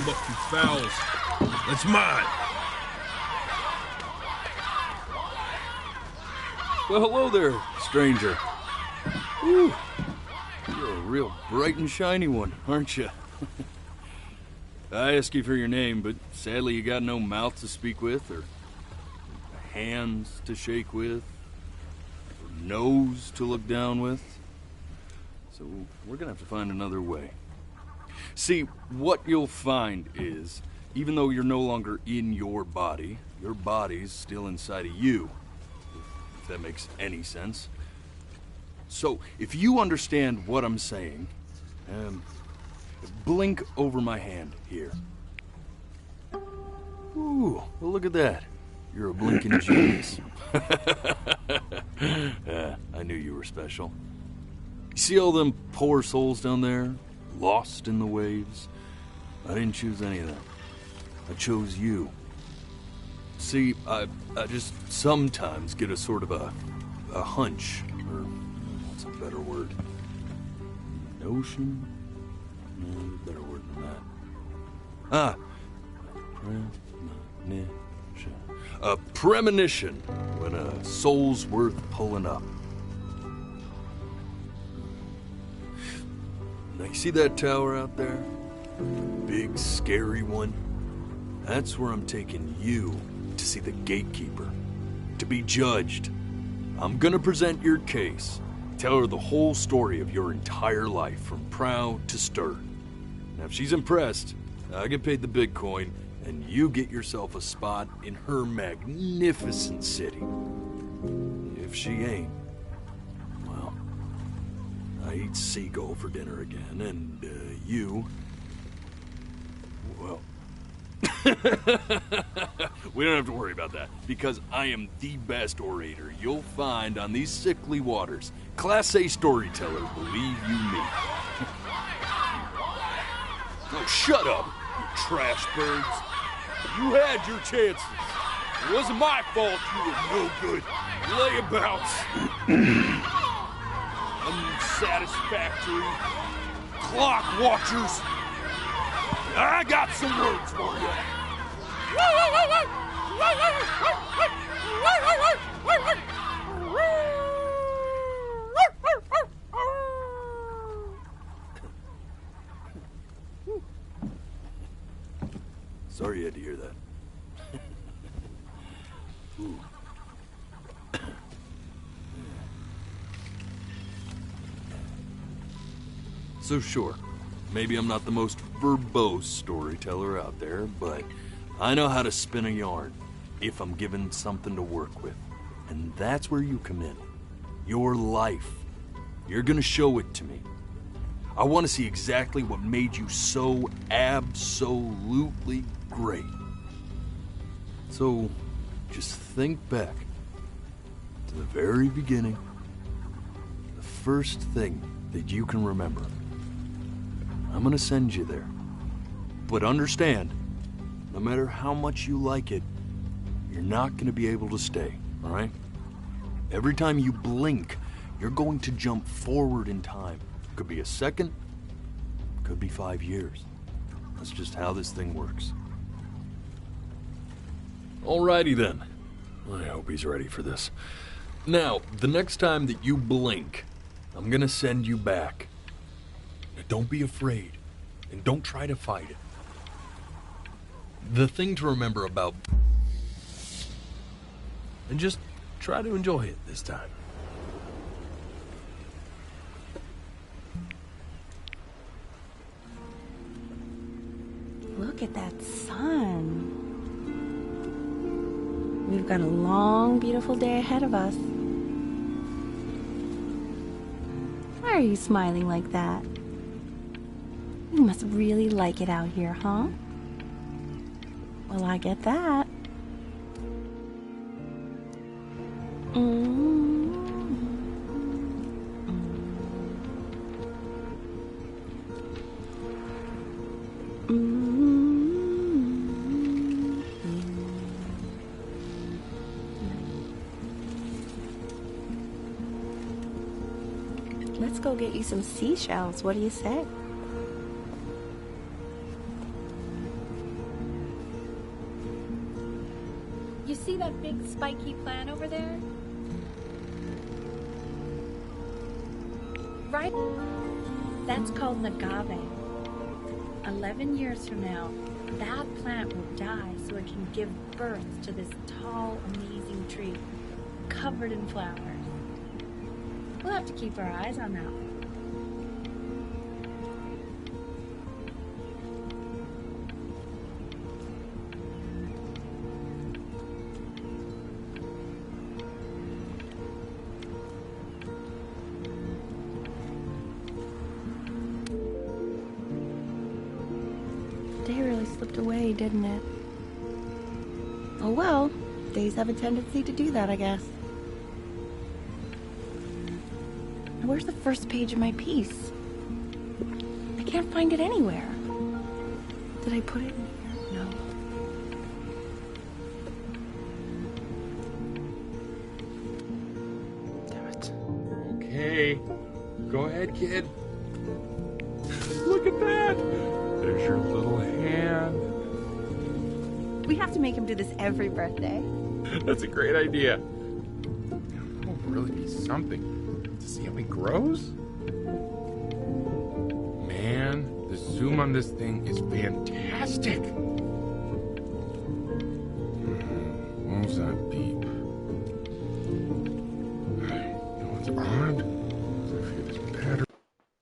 but from fowls. That's mine. Well, hello there, stranger. Whew. You're a real bright and shiny one, aren't you? I ask you for your name, but sadly you got no mouth to speak with, or hands to shake with, or nose to look down with. So we're gonna have to find another way. See, what you'll find is, even though you're no longer in your body's still inside of you. If that makes any sense. So, if you understand what I'm saying, blink over my hand here. Ooh, well look at that. You're a blinking genius. I knew you were special. You see all them poor souls down there, lost in the waves? I didn't choose any of them. I chose you. See, I just sometimes get a sort of a hunch, or what's a better word? Notion? No, better word than that. Premonition. A premonition when a soul's worth pulling up. Now you see that tower out there? The big, scary one? That's where I'm taking you to see the gatekeeper, to be judged. I'm gonna present your case, tell her the whole story of your entire life, from prow to stern. Now if she's impressed, I get paid the Bitcoin, and you get yourself a spot in her magnificent city. If she ain't, well, I eat seagull for dinner again, and you, well, we don't have to worry about that, because I am the best orator you'll find on these sickly waters. Class A storyteller, believe you me. Oh, shut up, you trash birds. You had your chances. It wasn't my fault you were no good. Layabouts. Unsatisfactory. Clock watchers. I got some words for you. Sorry you had to hear that. Ooh. So sure, maybe I'm not the most verbose storyteller out there, but I know how to spin a yarn if I'm given something to work with. And that's where you come in. Your life. You're gonna show it to me. I want to see exactly what made you so absolutely great. So, just think back to the very beginning, the first thing that you can remember. I'm gonna send you there. But understand, no matter how much you like it, you're not gonna be able to stay, all right? Every time you blink, you're going to jump forward in time. Could be a second, could be 5 years. That's just how this thing works. Alrighty then. I hope he's ready for this. Now, the next time that you blink, I'm gonna send you back. Now, don't be afraid, and don't try to fight it. The thing to remember about... And just try to enjoy it this time. Look at that sun. We've got a long, beautiful day ahead of us. Why are you smiling like that? You must really like it out here, huh? Well, I get that. Let's go get you some seashells. What do you say? You see that big spiky plant over there? Right? That's called an agave. 11 years from now, that plant will die so it can give birth to this tall, amazing tree, covered in flowers. We'll have to keep our eyes on that one. Day really slipped away, didn't it? Oh well, days have a tendency to do that, I guess. Now, where's the first page of my piece? I can't find it anywhere. Did I put it in here? No. Damn it. Okay. Go ahead, kid. Look at that! There's your little hand. We have to make him do this every birthday. That's a great idea. It will really be something to see how he grows. Man, the zoom on this thing is fantastic. What was that beep? No, it's odd. I feel this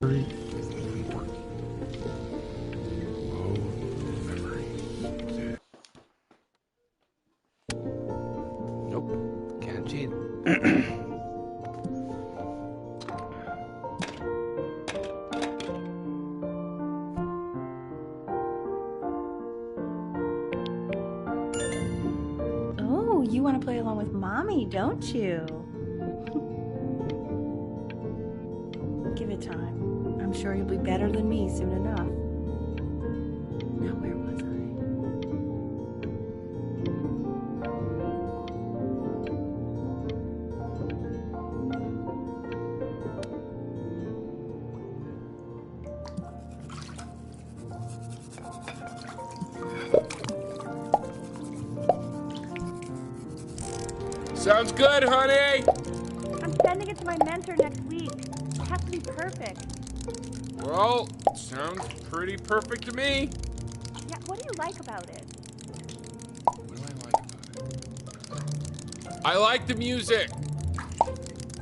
battery isn't working. Low memory. Nope, can't cheat. Oh, you want to play along with Mommy, don't you? Give it time. I'm sure you'll be better than me soon enough. Now, where was Sounds good, honey! I'm sending it to my mentor next week. It has to be perfect. Well, sounds pretty perfect to me. Yeah, what do you like about it? What do I like about it? I like the music.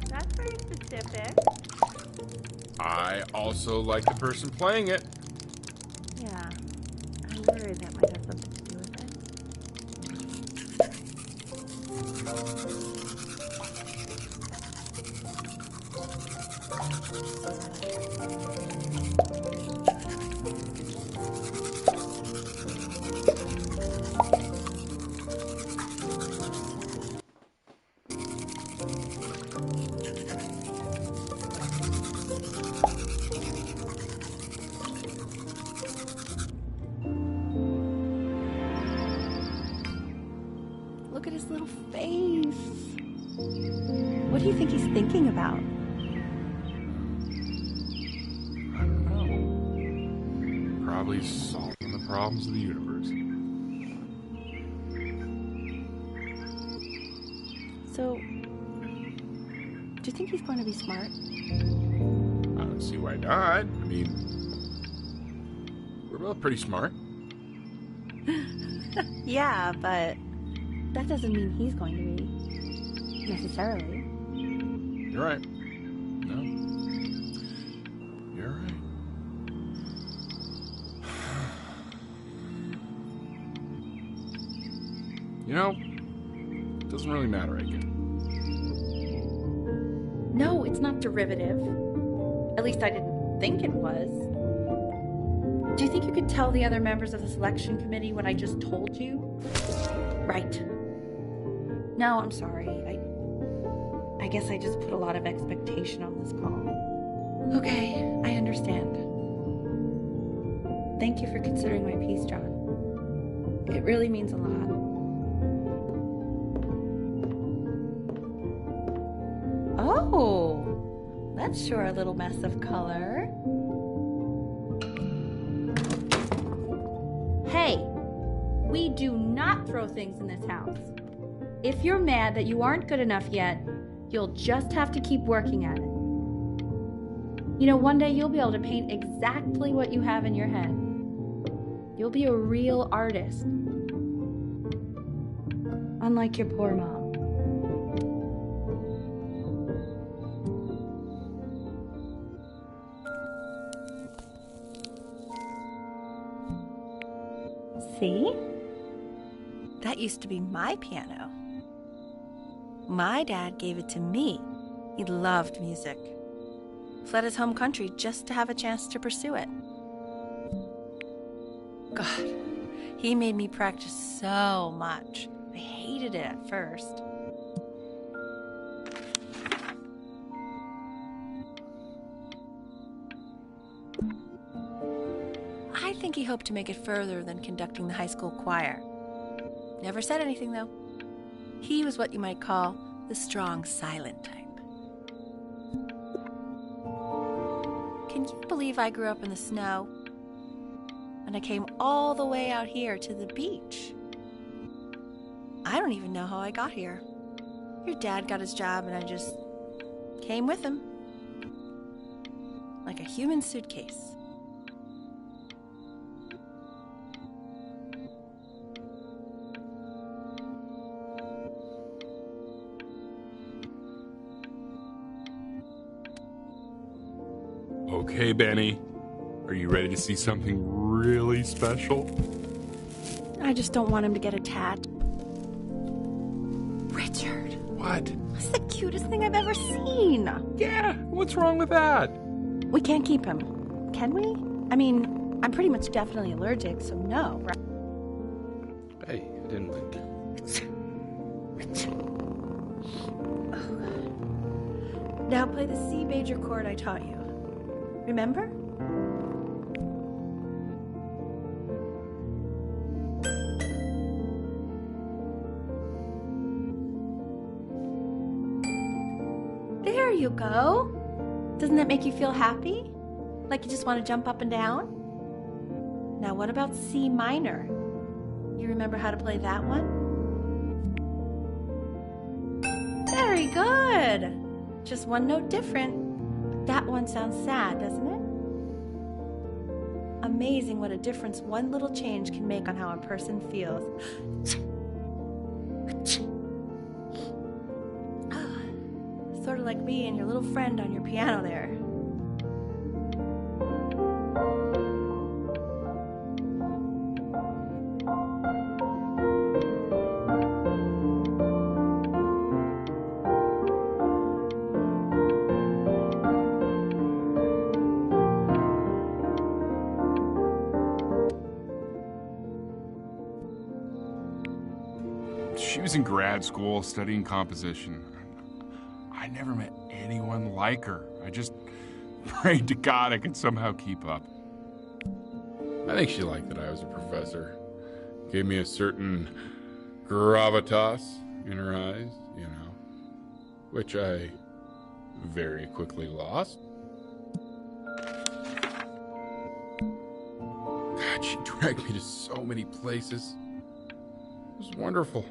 That's very specific. I also like the person playing it. Yeah, I worry that might have something to do with it. Look at his little face. What do you think he's thinking about? I don't know. Probably solving the problems of the universe. So, do you think he's going to be smart? I don't see why not. I mean, we're both pretty smart. Yeah, but that doesn't mean he's going to be. Necessarily. You're right. No. You're right. You know, it doesn't really matter, Aiken. No, it's not derivative. At least I didn't think it was. Do you think you could tell the other members of the selection committee what I just told you? Right. No, I'm sorry. I guess I just put a lot of expectation on this call. Okay, I understand. Thank you for considering my piece, John. It really means a lot. Oh, that's sure a little mess of color. Hey, we do not throw things in this house. If you're mad that you aren't good enough yet, you'll just have to keep working at it. You know, one day you'll be able to paint exactly what you have in your head. You'll be a real artist. Unlike your poor mom. See? That used to be my piano. My dad gave it to me. He loved music. Fled his home country just to have a chance to pursue it. God, he made me practice so much. I hated it at first. I think he hoped to make it further than conducting the high school choir. Never said anything, though. He was what you might call the strong, silent type. Can you believe I grew up in the snow? And I came all the way out here to the beach. I don't even know how I got here. Your dad got his job and I just came with him. Like a human suitcase. Okay, Benny. Are you ready to see something really special? I just don't want him to get a tat. Richard. What? That's the cutest thing I've ever seen. Yeah, what's wrong with that? We can't keep him, can we? I mean, I'm pretty much definitely allergic, so no, right? Hey, I didn't like Now play the C major chord I taught you. Remember? There you go. Doesn't that make you feel happy? Like you just want to jump up and down? Now what about C minor? You remember how to play that one? Very good. Just one note different. That one sounds sad, doesn't it? Amazing what a difference one little change can make on how a person feels. Sort of like me and your little friend on your piano there. She was in grad school studying composition. I never met anyone like her. I just prayed to God I could somehow keep up. I think she liked that I was a professor. Gave me a certain gravitas in her eyes, you know, which I very quickly lost. God, she dragged me to so many places. It was wonderful.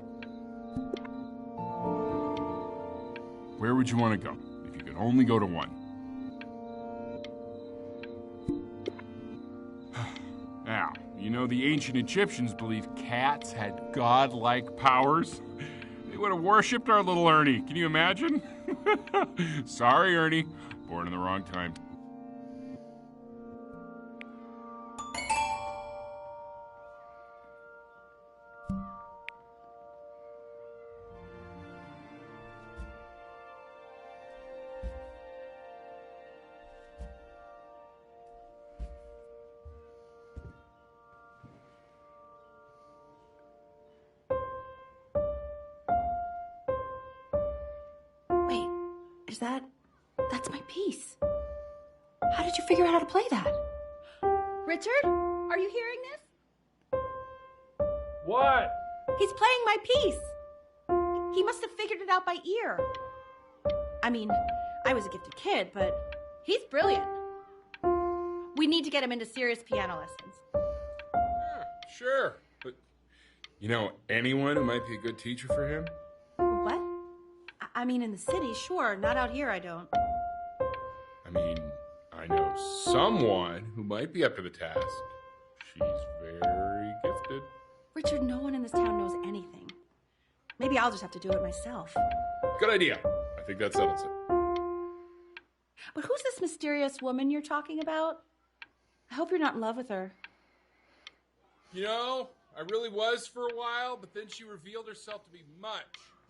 Where would you want to go if you could only go to one? Now, you know the ancient Egyptians believed cats had godlike powers. They would have worshipped our little Ernie. Can you imagine? Sorry, Ernie. Born in the wrong time. Wait, that's my piece. How did you figure out how to play that? Richard, are you hearing this? What? He's playing my piece. He must have figured it out by ear. I mean, I was a gifted kid, but he's brilliant. We need to get him into serious piano lessons. Yeah, sure. But, you know, anyone who might be a good teacher for him? I mean, in the city, sure. Not out here, I don't. I mean, I know someone who might be up to the task. She's very gifted. Richard, no one in this town knows anything. Maybe I'll just have to do it myself. Good idea. I think that settles it. But who's this mysterious woman you're talking about? I hope you're not in love with her. You know, I really was for a while, but then she revealed herself to be much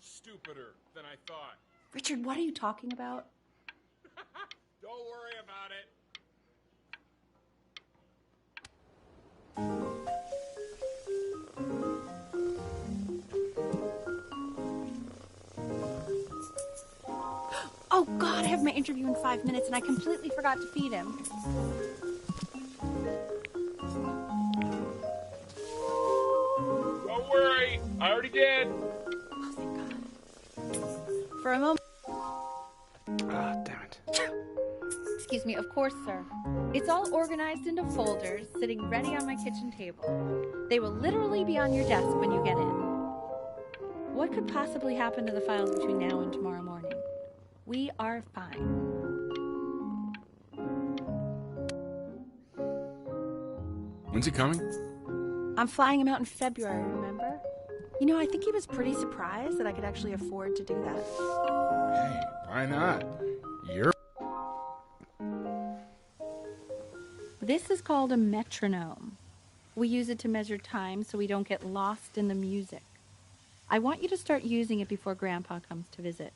stupider than I thought. Richard, what are you talking about? Don't worry about it. Oh, God, I have my interview in 5 minutes, and I completely forgot to feed him. Don't worry, I already did. Oh, thank God. For a moment... Ah, damn it. Excuse me, of course, sir. It's all organized into folders, sitting ready on my kitchen table. They will literally be on your desk when you get in. What could possibly happen to the files between now and tomorrow morning? We are fine. When's he coming? I'm flying him out in February, remember? You know, I think he was pretty surprised that I could actually afford to do that. Hey, why not? You're... This is called a metronome. We use it to measure time so we don't get lost in the music. I want you to start using it before Grandpa comes to visit.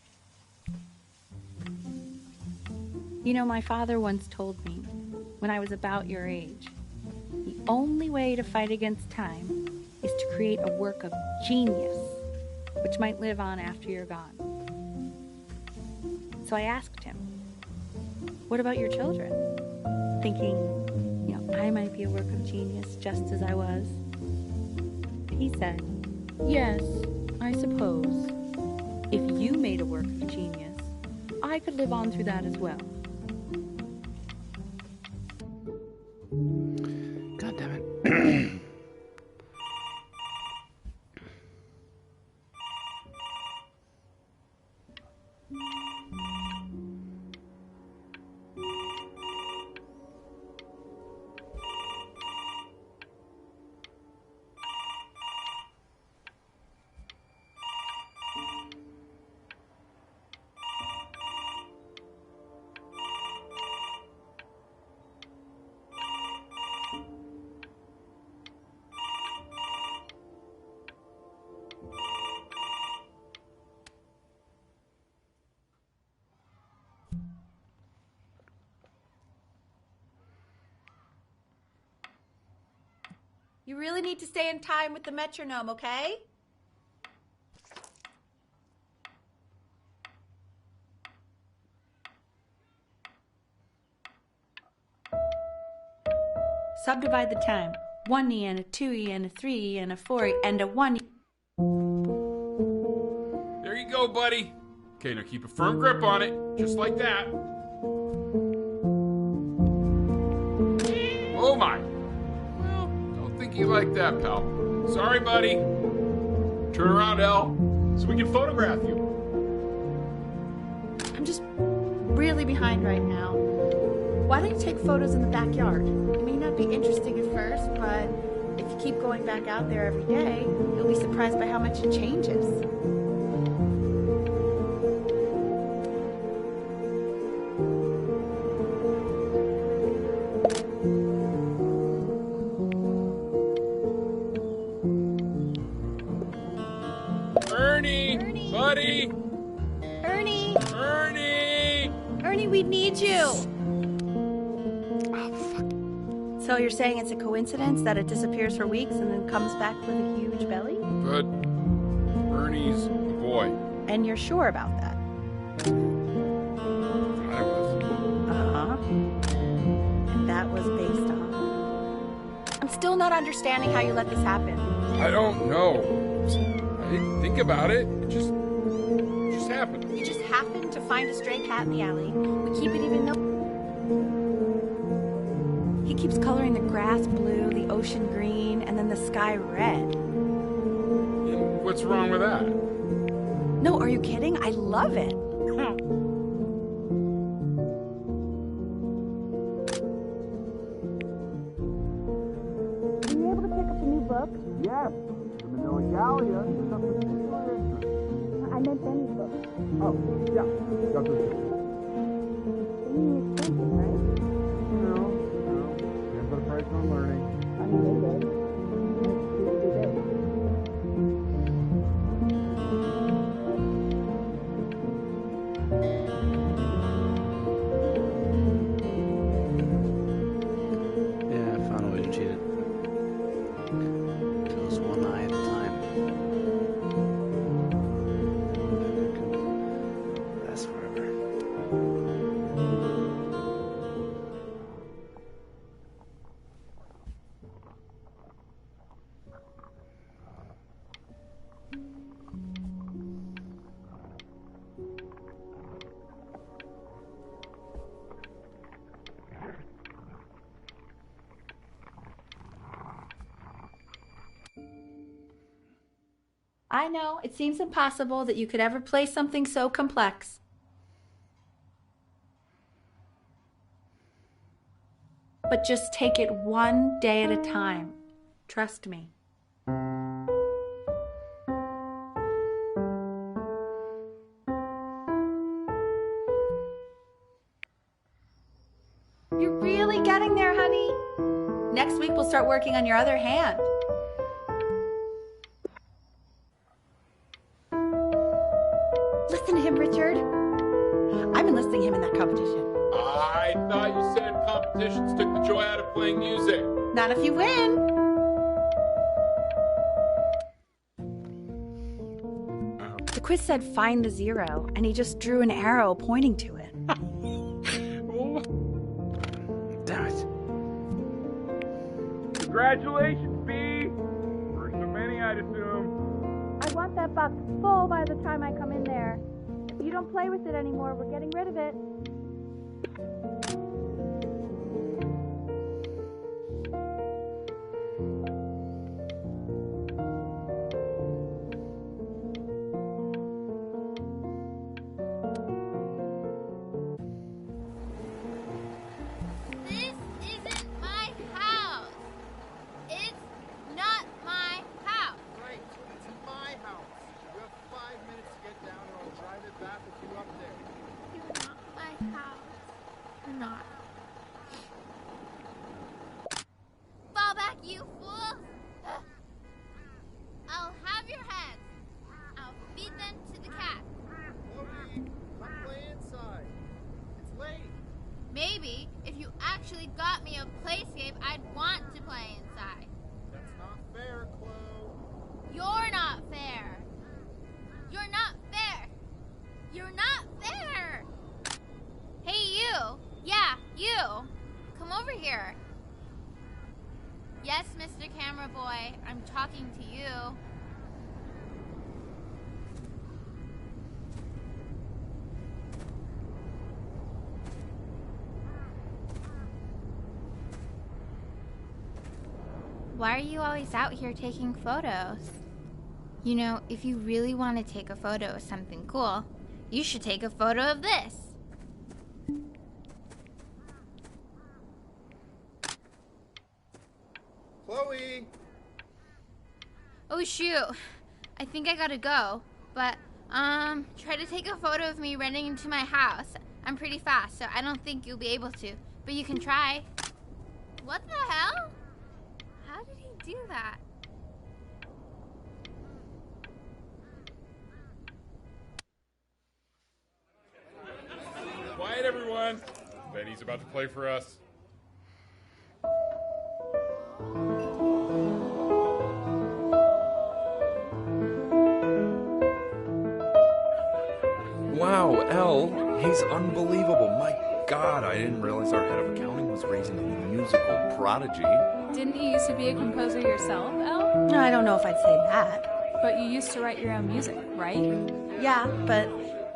You know, my father once told me, when I was about your age, the only way to fight against time is to create a work of genius, which might live on after you're gone. So I asked him, what about your children? Thinking, you know, I might be a work of genius just as I was. He said, yes, I suppose. If you made a work of genius, I could live on through that as well. God damn it. You really need to stay in time with the metronome, okay? Subdivide the time. 1E and a 2E and a 3E and a 4E and a 1E. There you go, buddy. Okay, now keep a firm grip on it, just like that. Oh my. Well, don't think you like that, pal. Sorry, buddy. Turn around, L, so we can photograph you. I'm just really behind right now. Why don't you take photos in the backyard? It may not be interesting at first, but if you keep going back out there every day, you'll be surprised by how much it changes. Ernie! Buddy! Ernie! Ernie! Ernie, we need you! So you're saying it's a coincidence that it disappears for weeks and then comes back with a huge belly? But Ernie's a boy. And you're sure about that? I was. Uh-huh. And that was based on... I'm still not understanding how you let this happen. I don't know. I didn't think about it. It just happened. You just happened to find a stray cat in the alley. We keep it even though... He keeps coloring the grass blue, the ocean green, and then the sky red. And what's wrong with that? No, are you kidding? I love it. Were you able to pick up a new book? Yes. The Manila Gallia. I meant Benny's book. Oh, yeah. Got this. Right? No. Didn't put a price on learning. I mean, they did. Yeah, I found a way to cheat it. Kills one eye at a time. Can last forever. I know, it seems impossible that you could ever play something so complex. But just take it one day at a time. Trust me. You're really getting there, honey. Next week we'll start working on your other hand. Listen to him, Richard. I'm enlisting him in that competition. I thought you said competitions took the joy out of playing music. Not if you win. The quiz said find the zero, and he just drew an arrow pointing to it. Damn it. Congratulations, B. First of many, I'd assume. I want that box full by the time I come in there. If you don't play with it anymore, we're getting rid of it. This isn't my house. It's not my house. Right, it's my house. You have 5 minutes to get down and I'll drive it back with you up there. You're not my house. You're not. Fall back, you fool. I'll have your heads. I'll feed them to the cat. Chloe, come play inside. It's late. Maybe if you actually got me a playscape, I'd want to play inside. That's not fair, Chloe. You're not fair. You're not fair. You're not fair. Hey, you. Yeah, you. Come over here. Yes, Mr. Camera Boy, I'm talking to you. Why are you always out here taking photos? You know, if you really want to take a photo of something cool, you should take a photo of this. Chloe! Oh shoot, I think I gotta go. But, try to take a photo of me running into my house. I'm pretty fast, so I don't think you'll be able to. But you can try. What the hell? How did he do that? Quiet, everyone. Betty's about to play for us. Wow, Elle, he's unbelievable. My God, I didn't realize our head of accounting was raising a musical prodigy. Didn't you used to be a composer yourself, Elle? I don't know if I'd say that. But you used to write your own music, right? Yeah, but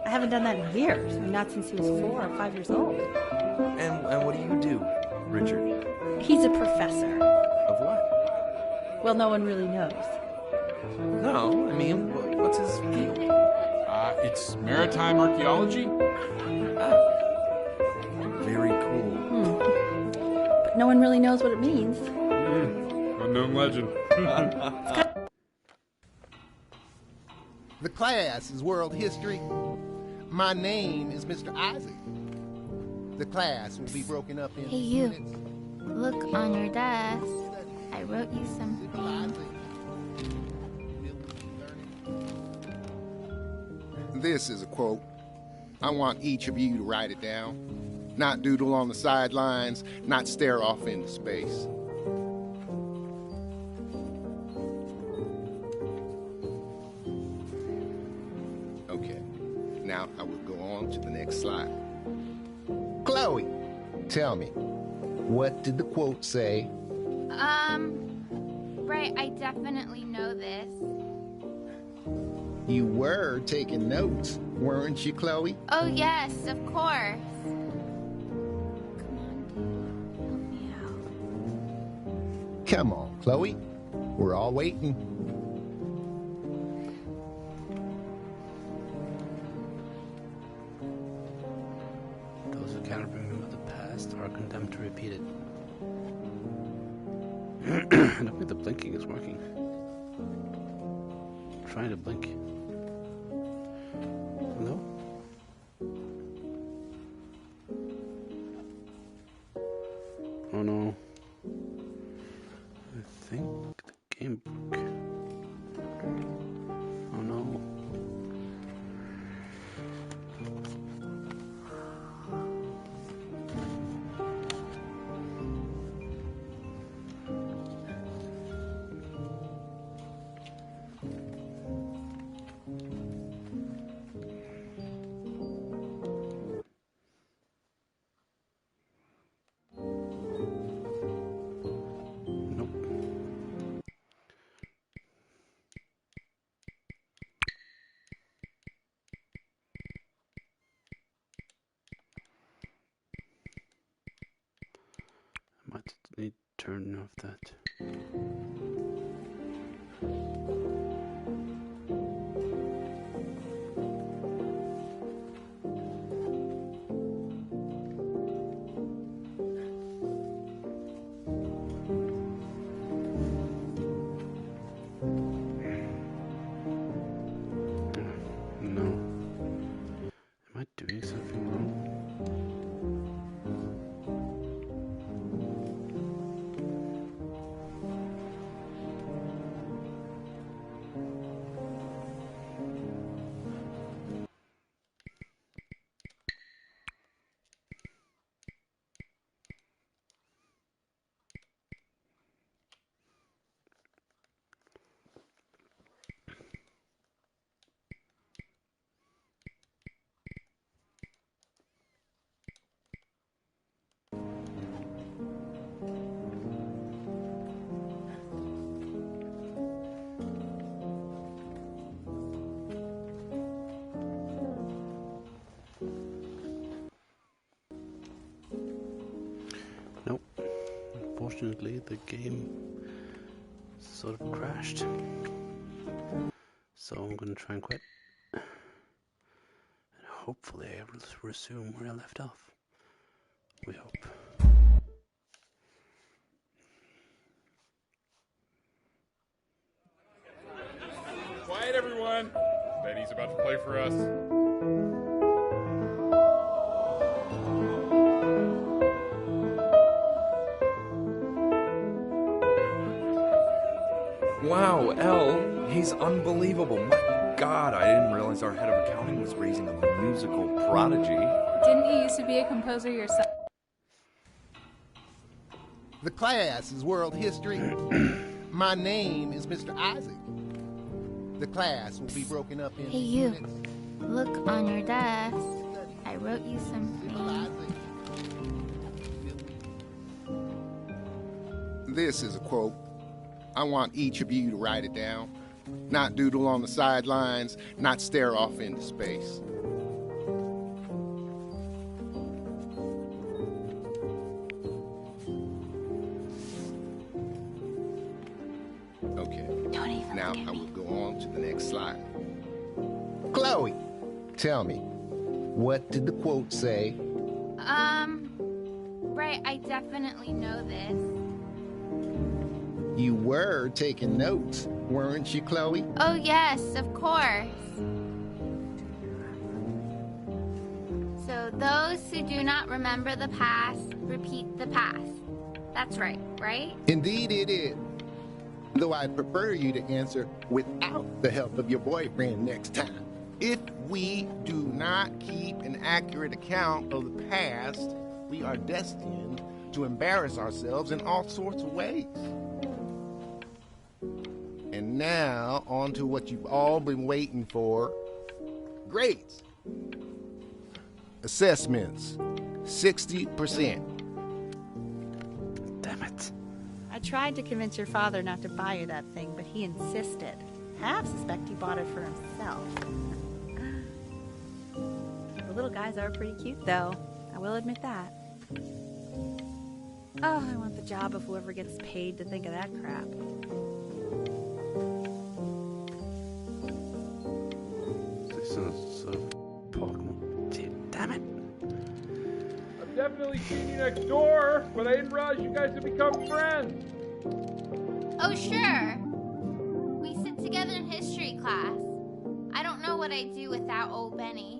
I haven't done that in years. I mean, not since he was 4 or 5 years old. And what do you do, Richard? He's a professor. Of what? Well, no one really knows. No, I mean, what's his field? It's maritime archaeology. Very cool. But no one really knows what it means. Unknown legend. The class is world history. My name is Mr. Isaac. The class will be broken up in Hey, you. minutes. Look on your desk. I wrote you something. This is a quote. I want each of you to write it down. Not doodle on the sidelines, not stare off into space. Okay, now I will go on to the next slide. Chloe, tell me, what did the quote say? Right, I definitely know this. You were taking notes, weren't you, Chloe? Oh, yes, of course. Come on, dude. Help me out. Come on, Chloe. We're all waiting. Those who cannot remember the past are condemned to repeat it. I don't think the blinking is working. I'm trying to blink. Hello? Oh no. I think the game broke. Oh no. Might need to turn off that. No. Am I doing something wrong? Nope. Unfortunately, the game sort of crashed. So I'm going to try and quit. And hopefully I will resume where I left off. We hope. Quiet, everyone. Benny's about to play for us. Wow, Elle, he's unbelievable. My God, I didn't realize our head of accounting was raising a musical prodigy. Didn't you used to be a composer yourself? The class is world history. My name is Mr. Isaac. The class will be broken up in Hey, you. minutes. Look on your desk. I wrote you something. This is a quote. I want each of you to write it down. Not doodle on the sidelines, not stare off into space. Okay, now I will go on to the next slide. Chloe, Tell me, what did the quote say? Right, I definitely know this. You were taking notes, weren't you, Chloe? Oh, yes, of course. So, those who do not remember the past, repeat the past. That's right, right? Indeed it is. Though I'd prefer you to answer without the help of your boyfriend next time. If we do not keep an accurate account of the past, we are destined to embarrass ourselves in all sorts of ways. And now, on to what you've all been waiting for. Grades. Assessments. 60%. Damn it. I tried to convince your father not to buy you that thing, but he insisted. Half suspect he bought it for himself. The little guys are pretty cute, though. I will admit that. Oh, I want the job of whoever gets paid to think of that crap. 6 cents of Pokemon. Damn it. I've definitely seen you next door, but I didn't realize you guys had become friends. Oh, sure. We sit together in history class. I don't know what I'd do without old Benny.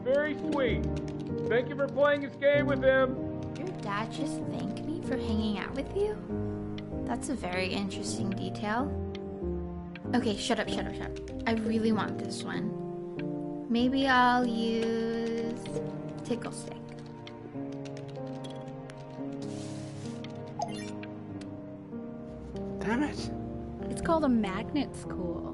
Very sweet. Thank you for playing this game with him. Your dad just thanked me for hanging out with you? That's a very interesting detail. Okay, shut up. I really want this one. Maybe I'll use Tickle Stick. Damn it. It's called a magnet school.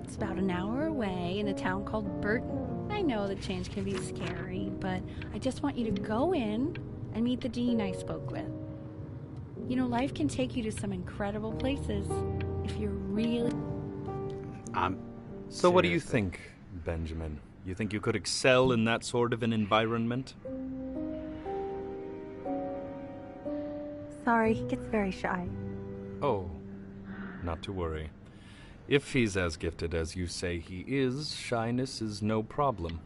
It's about an hour away in a town called Burton. I know the change can be scary, but I just want you to go in and meet the dean I spoke with. You know, life can take you to some incredible places if you're really... So what do you think, Benjamin? You think you could excel in that sort of an environment? Sorry, he gets very shy. Oh, not to worry. If he's as gifted as you say he is, shyness is no problem.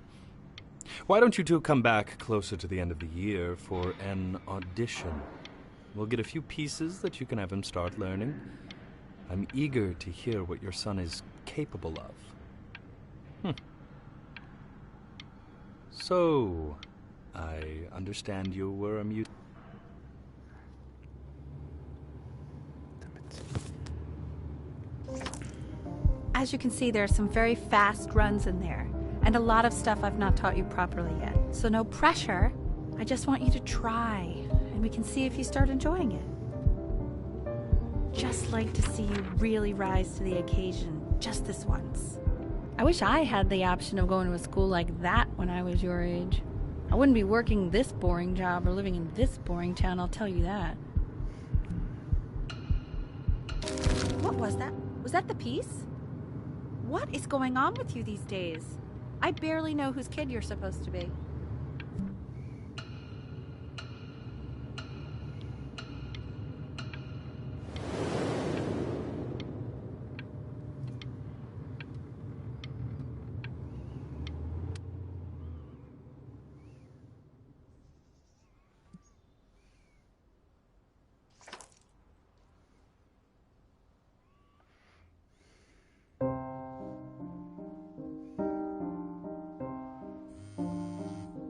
Why don't you two come back closer to the end of the year for an audition? We'll get a few pieces that you can have him start learning. I'm eager to hear what your son is capable of. So, I understand you were a mute. As you can see, there are some very fast runs in there, and a lot of stuff I've not taught you properly yet. So no pressure. I just want you to try, and we can see if you start enjoying it. Just like to see you really rise to the occasion, just this once. I wish I had the option of going to a school like that when I was your age. I wouldn't be working this boring job or living in this boring town, I'll tell you that. What was that? Was that the piece? What is going on with you these days? I barely know whose kid you're supposed to be.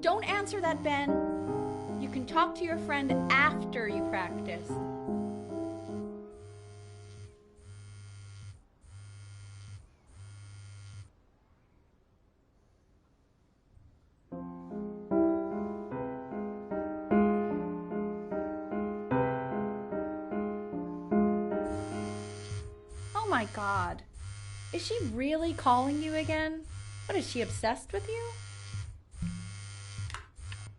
Don't answer that, Ben. You can talk to your friend after you practice. Oh my God. Is she really calling you again? What, is she obsessed with you?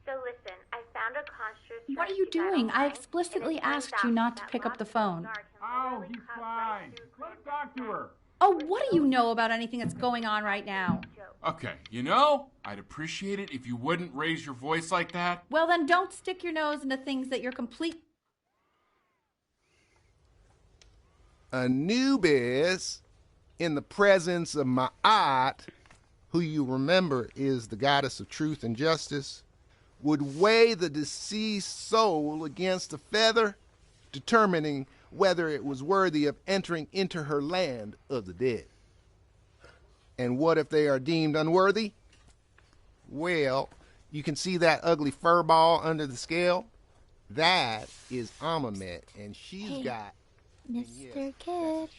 So listen, I found a construct. What are you doing? I explicitly asked you not to pick up the phone. Oh, he's fine. Let's talk to her. Oh, what do you know about anything that's going on right now? Okay, you know, I'd appreciate it if you wouldn't raise your voice like that. Well, then don't stick your nose into things that you're complete... Anubis, in the presence of Ma'at, who you remember is the goddess of truth and justice, would weigh the deceased soul against a feather, determining whether it was worthy of entering into her land of the dead. And what if they are deemed unworthy? Well, you can see that ugly fur ball under the scale? That is Amamet, and she's got... Mr. Kid.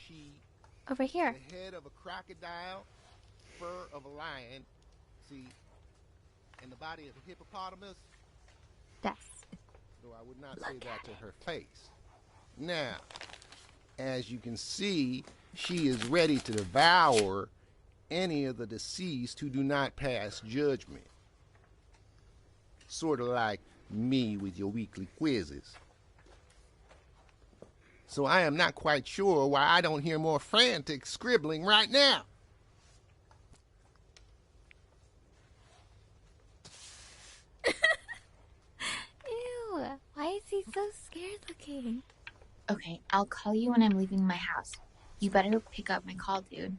Over here. The head of a crocodile, fur of a lion, see, and the body of a hippopotamus. Yes. Though I would not say that to her face. Now, as you can see, she is ready to devour any of the deceased who do not pass judgment. Sort of like me with your weekly quizzes. So I am not quite sure why I don't hear more frantic scribbling right now. Ew, why is he so scared looking? Okay, I'll call you when I'm leaving my house. You better pick up my call, dude.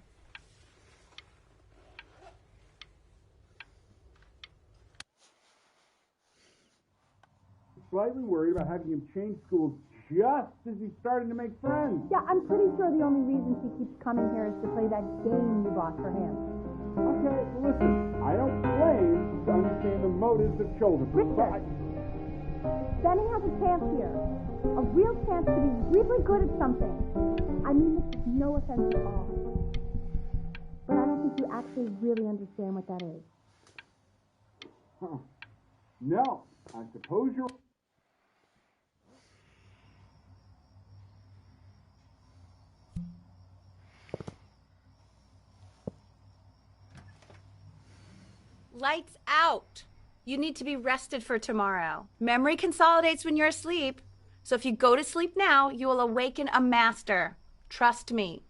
Slightly worried about having him change schools just as he's starting to make friends. Yeah, I'm pretty sure the only reason she keeps coming here is to play that game you bought for him. Okay, listen, I don't claim to understand the motives of children. Richard, Benny has a chance here. A real chance to be really good at something. I mean this is no offense at all. But I don't think you actually really understand what that is. Huh. No, I suppose you're... Lights out. You need to be rested for tomorrow. Memory consolidates when you're asleep. So if you go to sleep now, you will awaken a master. Trust me.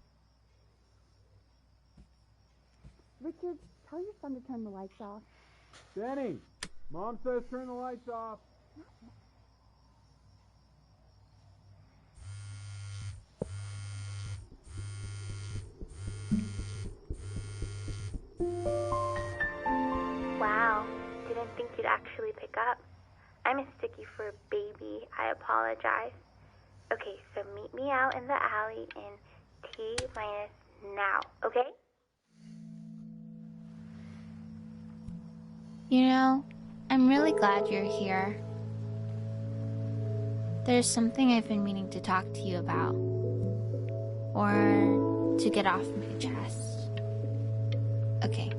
Richard, tell your son to turn the lights off. Benny, Mom says turn the lights off. Wow, didn't think you'd actually pick up. I mistook you for a baby. I apologize. Okay, so meet me out in the alley in T-minus now, okay? You know, I'm really glad you're here. There's something I've been meaning to talk to you about. Or to get off my chest. Okay.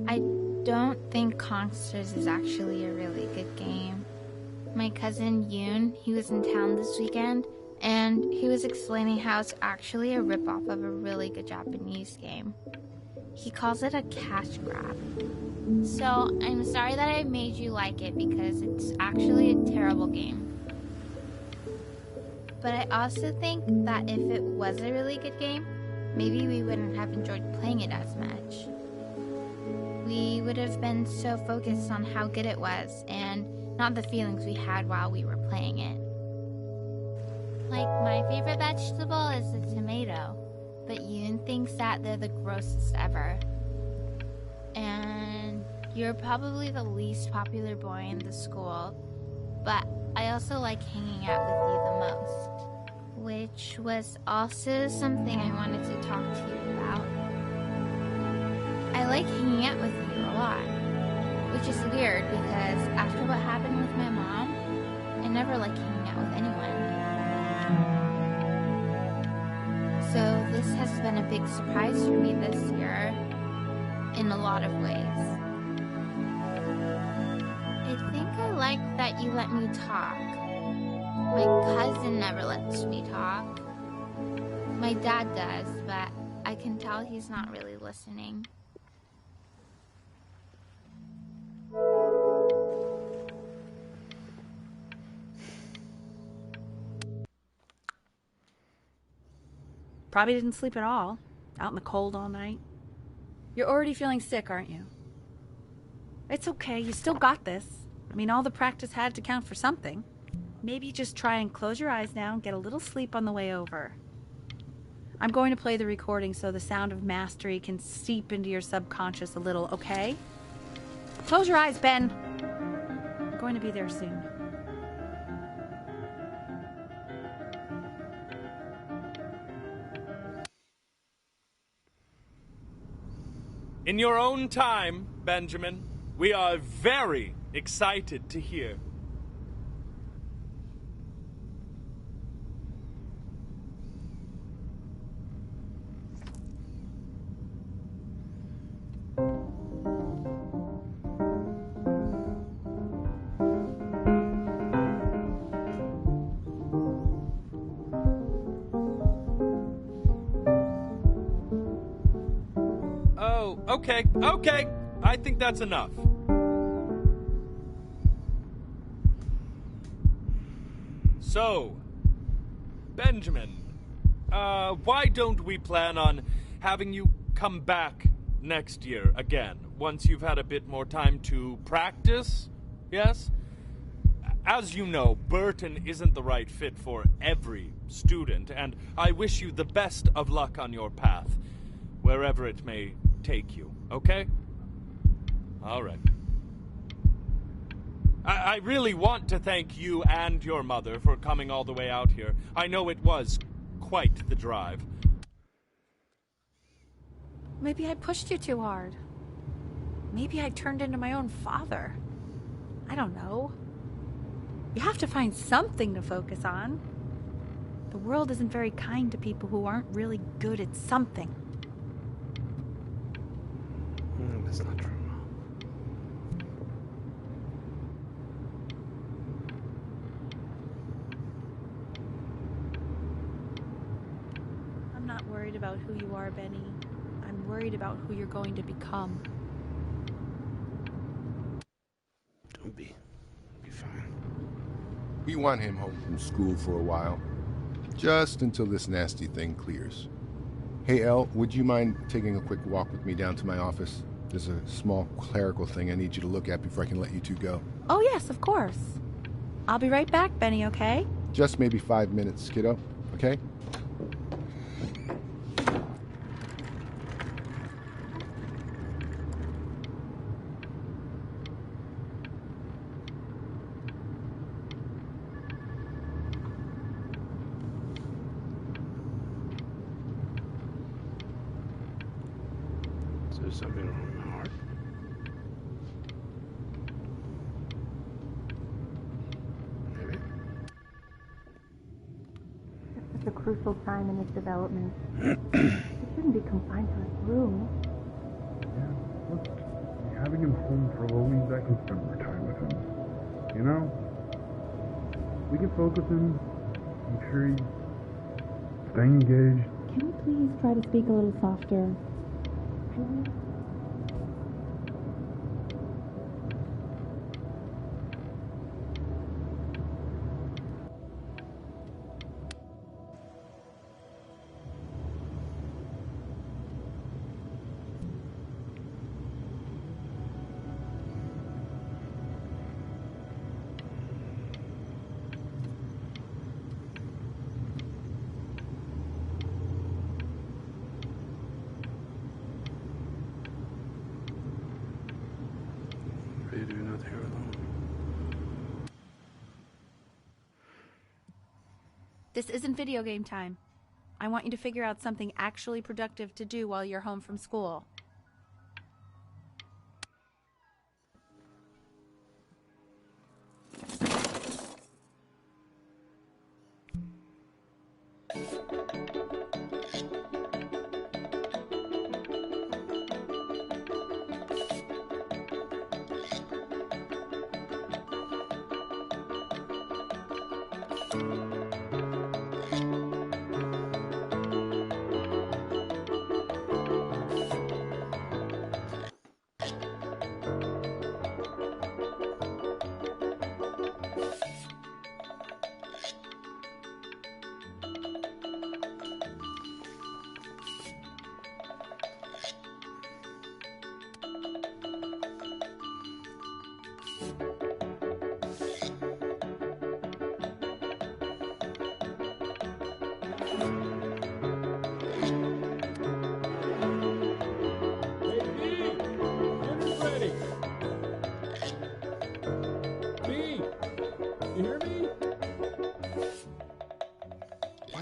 I don't think Kongsters is actually a really good game. My cousin Yoon, he was in town this weekend, and he was explaining how it's actually a ripoff of a really good Japanese game. He calls it a cash grab. So, I'm sorry that I made you like it because it's actually a terrible game. But I also think that if it was a really good game, maybe we wouldn't have enjoyed playing it as much. We would have been so focused on how good it was and not the feelings we had while we were playing it. Like, my favorite vegetable is the tomato, but Yoon thinks that they're the grossest ever. And you're probably the least popular boy in the school, but I also like hanging out with you the most, which was also something I wanted to talk to you about. I like hanging out with you a lot, which is weird because after what happened with my mom, I never like hanging out with anyone. So this has been a big surprise for me this year, in a lot of ways. I think I like that you let me talk. My cousin never lets me talk. My dad does, but I can tell he's not really listening. Probably didn't sleep at all. Out in the cold all night. You're already feeling sick, aren't you? It's okay. You still got this. I mean, all the practice had to count for something. Maybe just try and close your eyes now and get a little sleep on the way over. I'm going to play the recording so the sound of mastery can seep into your subconscious a little, okay? Close your eyes, Ben. I'm going to be there soon. In your own time, Benjamin, we are very excited to hear. Okay, I think that's enough. So, Benjamin, why don't we plan on having you come back next year again, once you've had a bit more time to practice, yes? As you know, Burton isn't the right fit for every student, and I wish you the best of luck on your path, wherever it may take you, okay? All right. I really want to thank you and your mother for coming all the way out here. I know it was quite the drive. Maybe I pushed you too hard. Maybe I turned into my own father. I don't know. You have to find something to focus on. The world isn't very kind to people who aren't really good at something. That's not true. I'm not worried about who you are, Benny. I'm worried about who you're going to become. Don't be. Be fine. We want him home from school for a while. Just until this nasty thing clears. Hey, Elle, would you mind taking a quick walk with me down to my office? There's a small clerical thing I need you to look at before I can let you two go. Oh, yes, of course. I'll be right back, Benny, okay? Just maybe 5 minutes, kiddo, okay? Is there something wrong with my heart? Maybe. It's a crucial time in his development. He shouldn't be confined to his room. Yeah, look, having him home for a little means I can spend more time with him. You know? We can focus him, make sure he's staying engaged. Can you please try to speak a little softer? What are you doing out here alone? This isn't video game time. I want you to figure out something actually productive to do while you're home from school.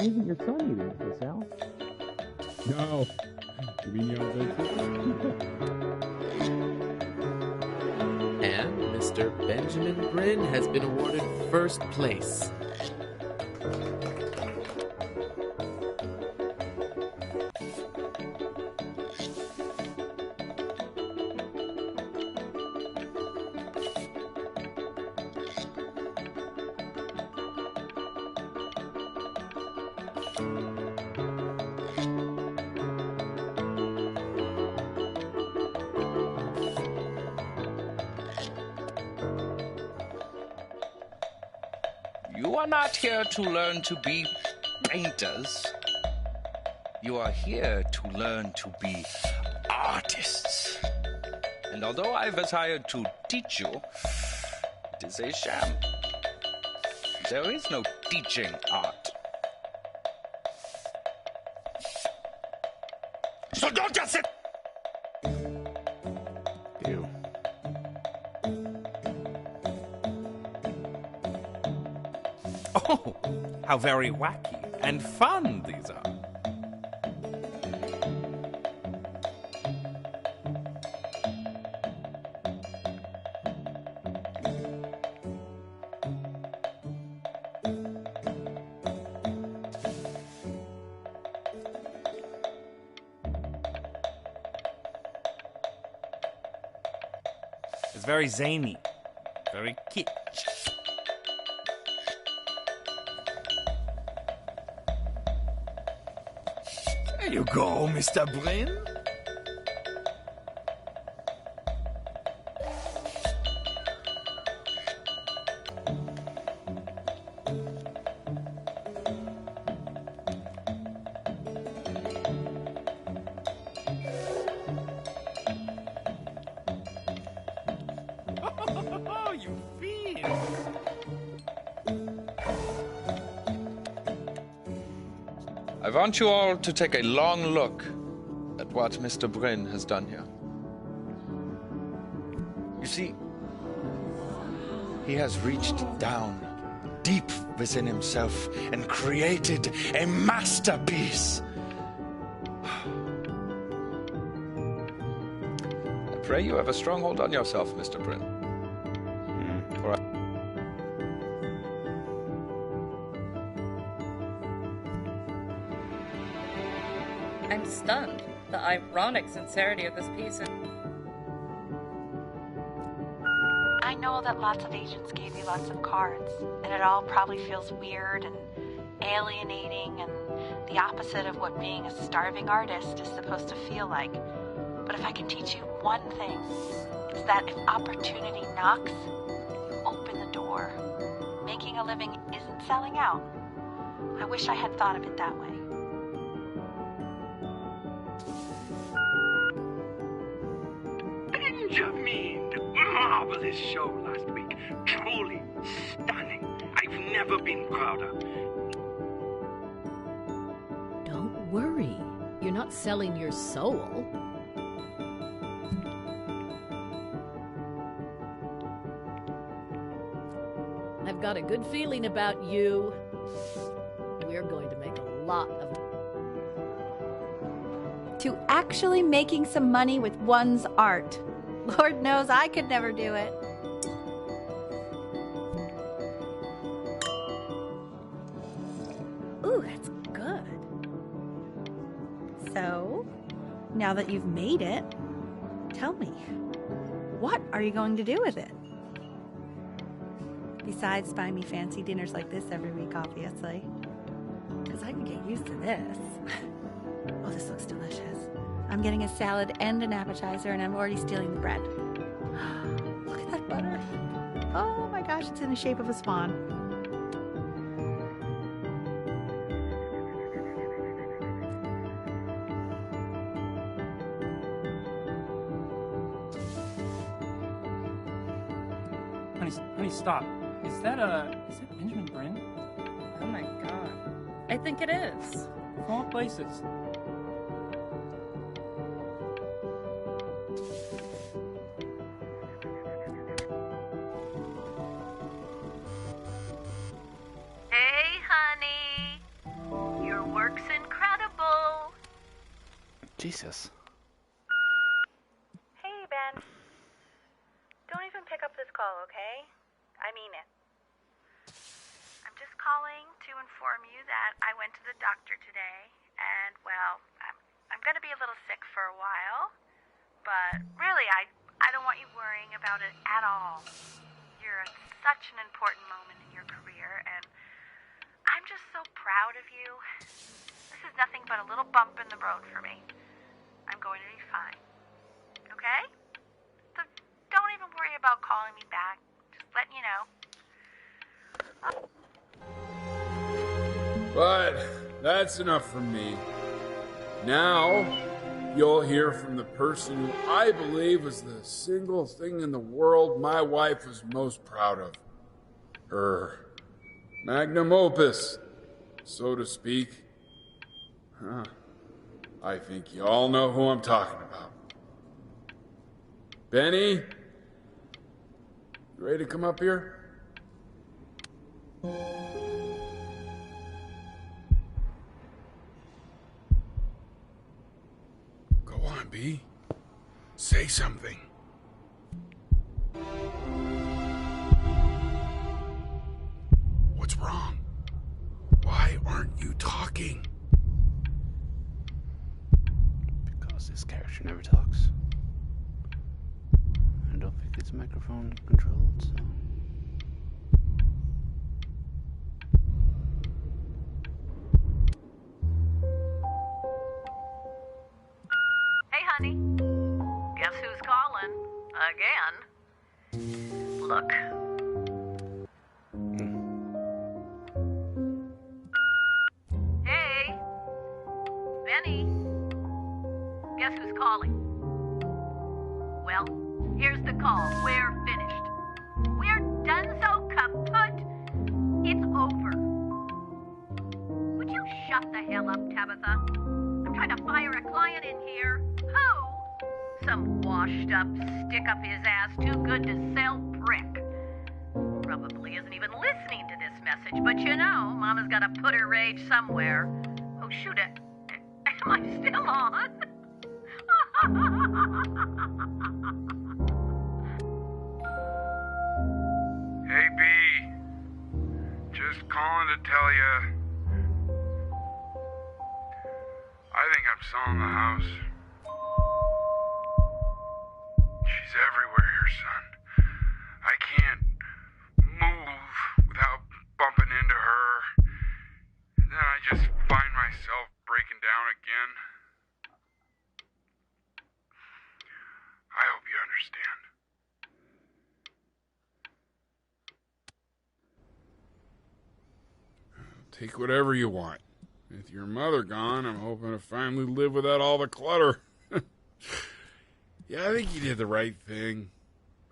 Why isn't your son eating this, Al? No. You mean your big And Mr. Benjamin Bryn has been awarded first place. You are not here to learn to be painters. You are here to learn to be artists. And although I was hired to teach you, it is a sham. There is no teaching art. So don't just sit. Ew. Oh, how very wacky and fun these are. It's very zany, very kitsch. There you go, Mr. Bryn. Oh, you fiend! I want you all to take a long look at what Mr. Bryn has done here. You see, he has reached down deep within himself and created a masterpiece. I pray you have a strong hold on yourself, Mr. Bryn. For I'm stunned. The ironic sincerity of this piece. I know that lots of agents gave you lots of cards, and it all probably feels weird and alienating and the opposite of what being a starving artist is supposed to feel like. But if I can teach you one thing, it's that if opportunity knocks, you open the door. Making a living isn't selling out. I wish I had thought of it that way. Benjamin! Marvelous show last week. Truly stunning. I've never been prouder. Don't worry. You're not selling your soul. I've got a good feeling about you. We're going to make a lot of... To actually making some money with one's art. Lord knows I could never do it. Ooh, that's good. So, now that you've made it, tell me, what are you going to do with it? Besides buy me fancy dinners like this every week, obviously. Because I can get used to this. Oh, this looks delicious. I'm getting a salad and an appetizer, and I'm already stealing the bread. Look at that butter. Oh my gosh, it's in the shape of a swan. Honey, stop. Is that Benjamin Bryn? Oh my god. I think it is. From all places. Hey, honey. Jesus. Hey, Ben. Don't even pick up this call, okay? I mean it. I'm just calling to inform you that I went to the doctor today, and, well, I'm going to be a little sick for a while, but really, I don't want you worrying about it at all. You're at such an important moment in your career, and I'm just so proud of you. This is nothing but a little bump in the road for me. I'm going to be fine. Okay? So don't even worry about calling me back. Just letting you know. But that's enough from me. Now, you'll hear from the person who I believe is the single thing in the world my wife was most proud of. Her magnum opus, so to speak. I think you all know who I'm talking about. Benny? You ready to come up here? Go on, B. Say something. What's wrong? Why aren't you talking? Because this character never talks. I don't think it's microphone controlled, so... Hey, honey. Guess who's calling? Again. Look. Hey. Benny. Guess who's calling? Well, here's the call. We're finished. We're done so kaput. It's over. Would you shut the hell up, Tabitha? I'm trying to fire a client in here. Who? Some washed up, stick up his ass, too good to sell prick. Probably isn't even listening to this message, but you know, Mama's gotta put her rage somewhere. Oh, shoot it. Am I still on? Hey, B. Just calling to tell you. I think I'm selling the house. She's everywhere here, son. I can't move without bumping into her. And then I just find myself breaking down again. I hope you understand. Take whatever you want. With your mother gone, I'm hoping to finally live without all the clutter. Yeah, I think you did the right thing.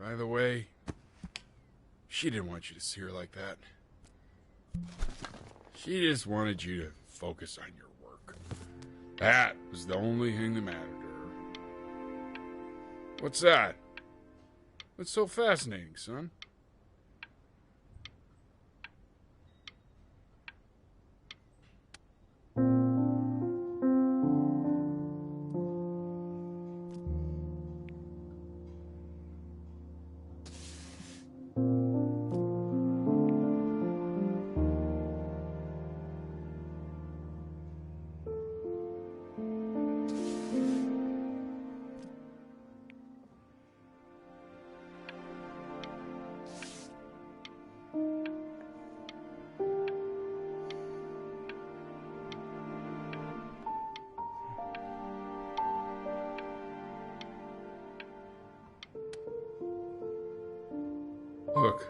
By the way, she didn't want you to see her like that. She just wanted you to focus on your work. That was the only thing that mattered to her. What's that? What's so fascinating, son? Look.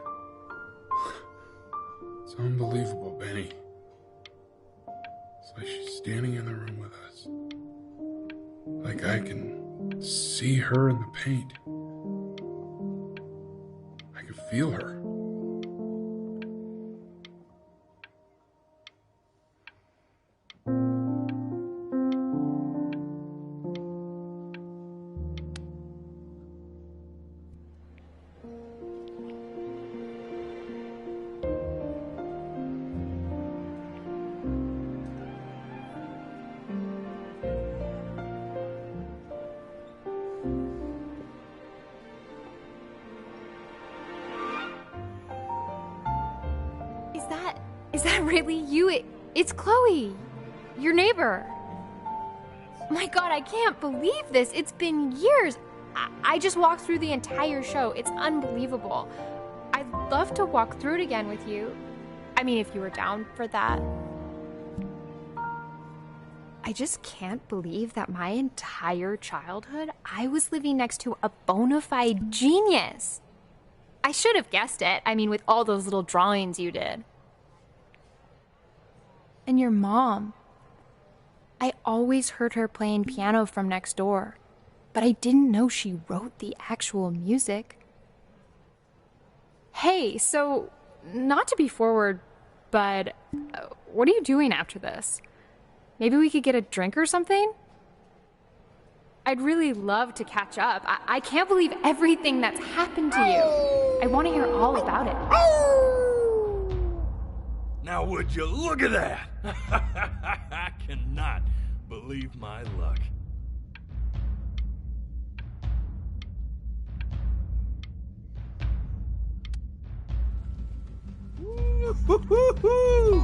It's unbelievable, Benny. It's like she's standing in the room with us. Like I can see her in the paint. I can feel her. Is that really you? It's Chloe, your neighbor. My God, I can't believe this. It's been years. I just walked through the entire show. It's unbelievable. I'd love to walk through it again with you. I mean, if you were down for that. I just can't believe that my entire childhood, I was living next to a bona fide genius. I should have guessed it. I mean, with all those little drawings you did. And your mom. I always heard her playing piano from next door, but I didn't know she wrote the actual music. Hey, so, not to be forward, but what are you doing after this? Maybe we could get a drink or something? I'd really love to catch up. I can't believe everything that's happened to you. I want to hear all about it. Now would you look at that? I cannot believe my luck.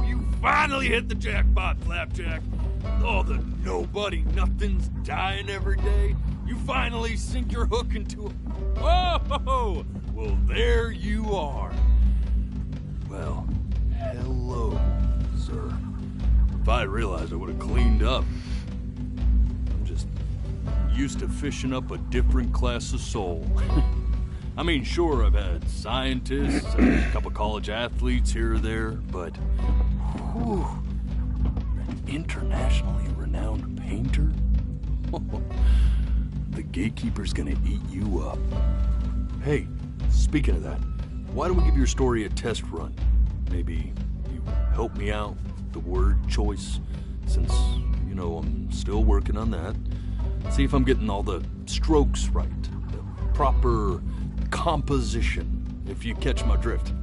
You finally hit the jackpot, Flapjack. All the nobody nothings dying every day. You finally sink your hook into a... Oh, well, there you are. Well, hello, sir. If I realized, I would have cleaned up. I'm just used to fishing up a different class of soul. I mean, sure, I've had scientists, a couple college athletes here or there, but whew, an internationally renowned painter? The gatekeeper's gonna eat you up. Hey, speaking of that, why don't we give your story a test run? Maybe you help me out with the word choice, since, you know, I'm still working on that. See if I'm getting all the strokes right, the proper composition, if you catch my drift.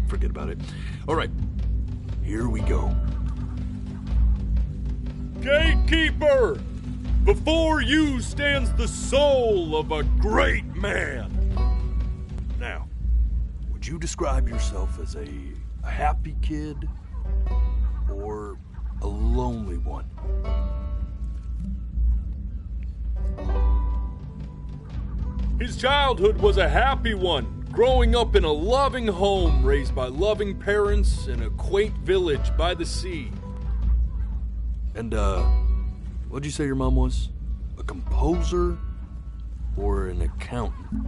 Forget about it. All right, here we go. Gatekeeper! Before you stands the soul of a great man. Now, would you describe yourself as a happy kid or a lonely one? His childhood was a happy one, growing up in a loving home, raised by loving parents in a quaint village by the sea. And, what'd you say your mom was? A composer or an accountant?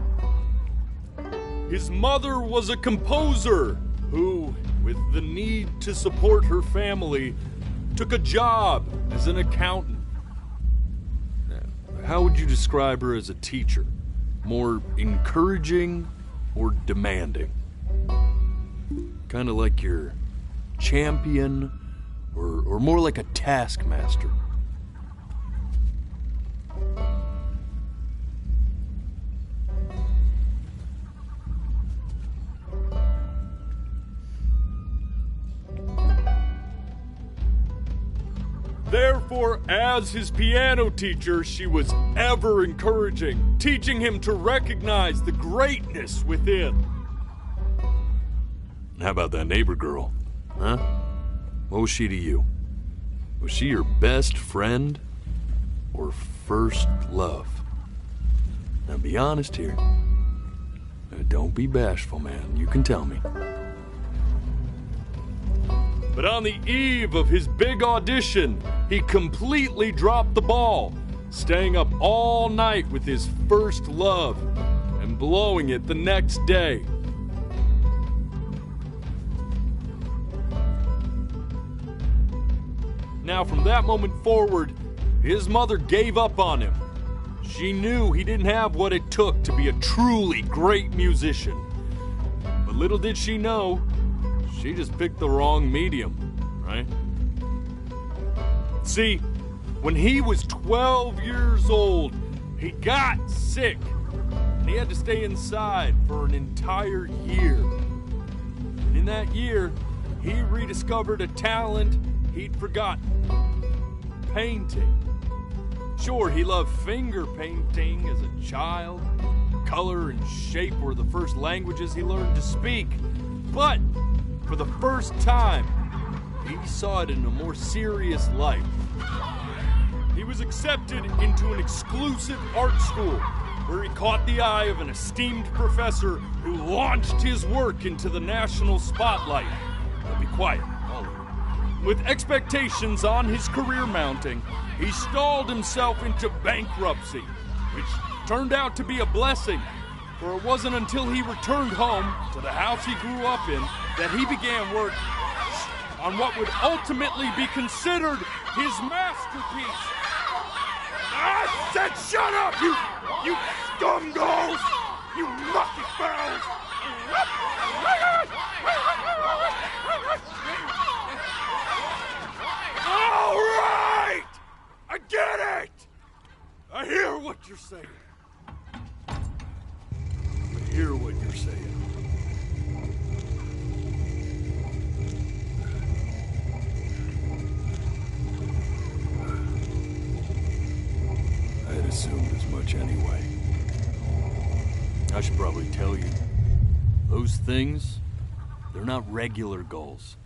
His mother was a composer who, with the need to support her family, took a job as an accountant. How would you describe her as a teacher? More encouraging or demanding? Kind of like your champion or more like a taskmaster? Therefore, as his piano teacher, she was ever encouraging, teaching him to recognize the greatness within. How about that neighbor girl, huh? What was she to you? Was she your best friend or first love? Now be honest here. Don't be bashful, man. You can tell me. But on the eve of his big audition, he completely dropped the ball, staying up all night with his first love and blowing it the next day. Now, from that moment forward, his mother gave up on him. She knew he didn't have what it took to be a truly great musician. But little did she know, she just picked the wrong medium, right? See, when he was 12 years old, he got sick, and he had to stay inside for an entire year. And in that year, he rediscovered a talent he'd forgotten: painting. Sure, he loved finger painting as a child, color and shape were the first languages he learned to speak. But for the first time, he saw it in a more serious light. He was accepted into an exclusive art school where he caught the eye of an esteemed professor who launched his work into the national spotlight. Now be quiet, all of you. With expectations on his career mounting, he stalled himself into bankruptcy, which turned out to be a blessing, for it wasn't until he returned home to the house he grew up in that he began work on what would ultimately be considered his masterpiece. I said shut up, you scumballs! You lucky fowls! All right! I get it! I hear what you're saying. I hear what you're saying. I had assumed as much anyway. I should probably tell you, those things, they're not regular gulls.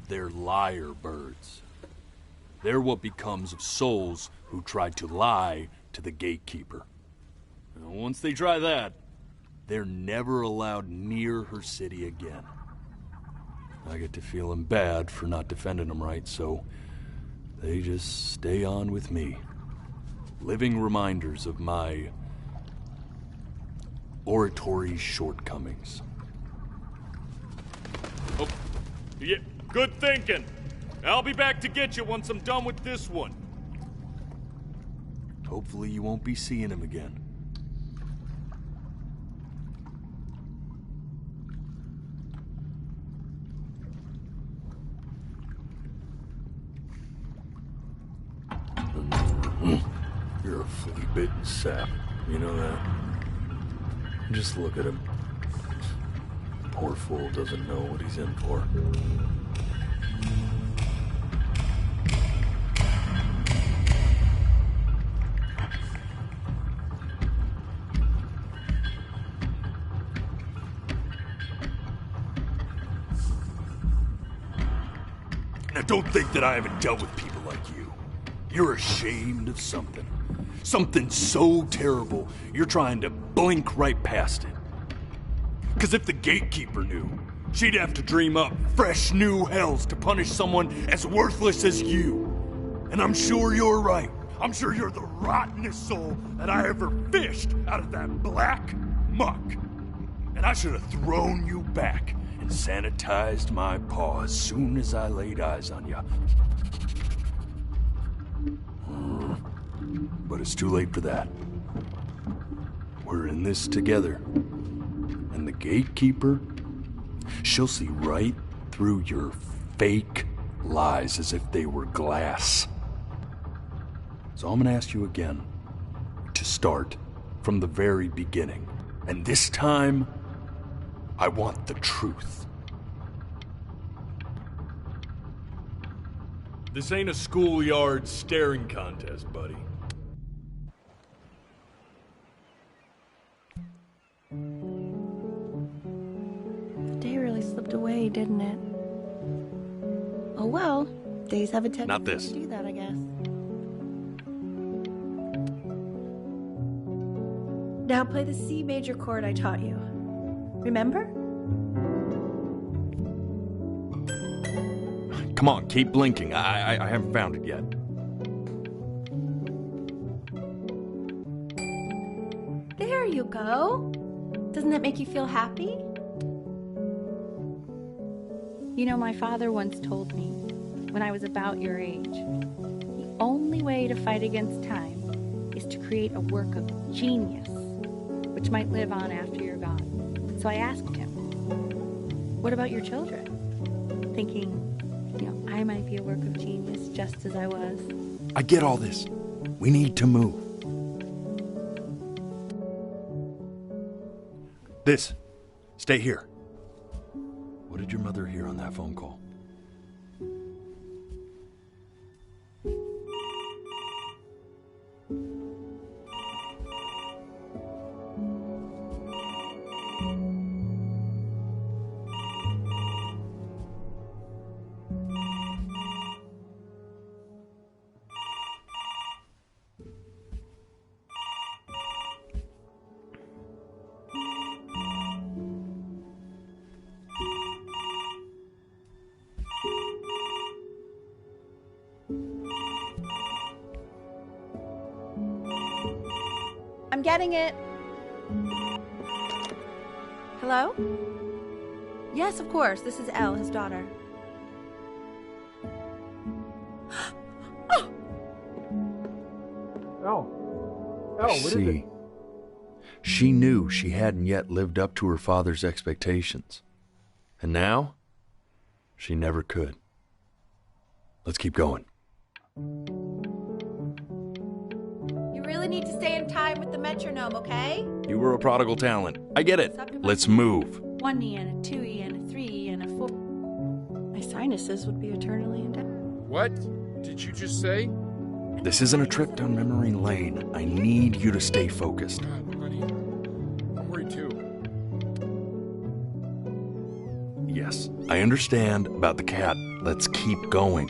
They're lyre birds. They're what becomes of souls who try to lie to the gatekeeper. And once they try that, they're never allowed near her city again. I get to feeling bad for not defending them right, so they just stay on with me. Living reminders of my oratory shortcomings. Oh, yeah, good thinking. I'll be back to get you once I'm done with this one. Hopefully you won't be seeing him again. You're a flea-bitten sap. You know that? Just look at him. Poor fool doesn't know what he's in for. Now don't think that I haven't dealt with people like you. You're ashamed of something. Something so terrible, you're trying to blink right past it. Because if the gatekeeper knew, she'd have to dream up fresh new hells to punish someone as worthless as you. And I'm sure you're right. I'm sure you're the rottenest soul that I ever fished out of that black muck. And I should have thrown you back and sanitized my paw as soon as I laid eyes on you. But it's too late for that. We're in this together. And the gatekeeper, she'll see right through your fake lies as if they were glass. So I'm gonna ask you again to start from the very beginning. And this time, I want the truth. This ain't a schoolyard staring contest, buddy. The day really slipped away, didn't it? Oh well, days have a tendency Not this. to do that, I guess. Now play the C major chord I taught you. Remember? Come on, keep blinking. I haven't found it yet. There you go. Doesn't that make you feel happy? You know, my father once told me, when I was about your age, the only way to fight against time is to create a work of genius, which might live on after you're gone. So I asked him, what about your children? Thinking, I might be a work of genius just as I was. I get all this. We need to move. This. Stay here. What did your mother hear on that phone call? I'm getting it. Hello? Yes, of course. This is Elle, his daughter. what is it? See, she knew she hadn't yet lived up to her father's expectations. And now, she never could. Let's keep going. You really need to stay in time with the metronome, okay? You were a prodigal talent. I get it. Let's move. 1 E and a 2 E and a 3 E and a 4. My sinuses would be eternally in debt. What did you just say? This isn't a trip down memory lane. I need you to stay focused. God, honey, I'm worried too. Yes, I understand about the cat. Let's keep going.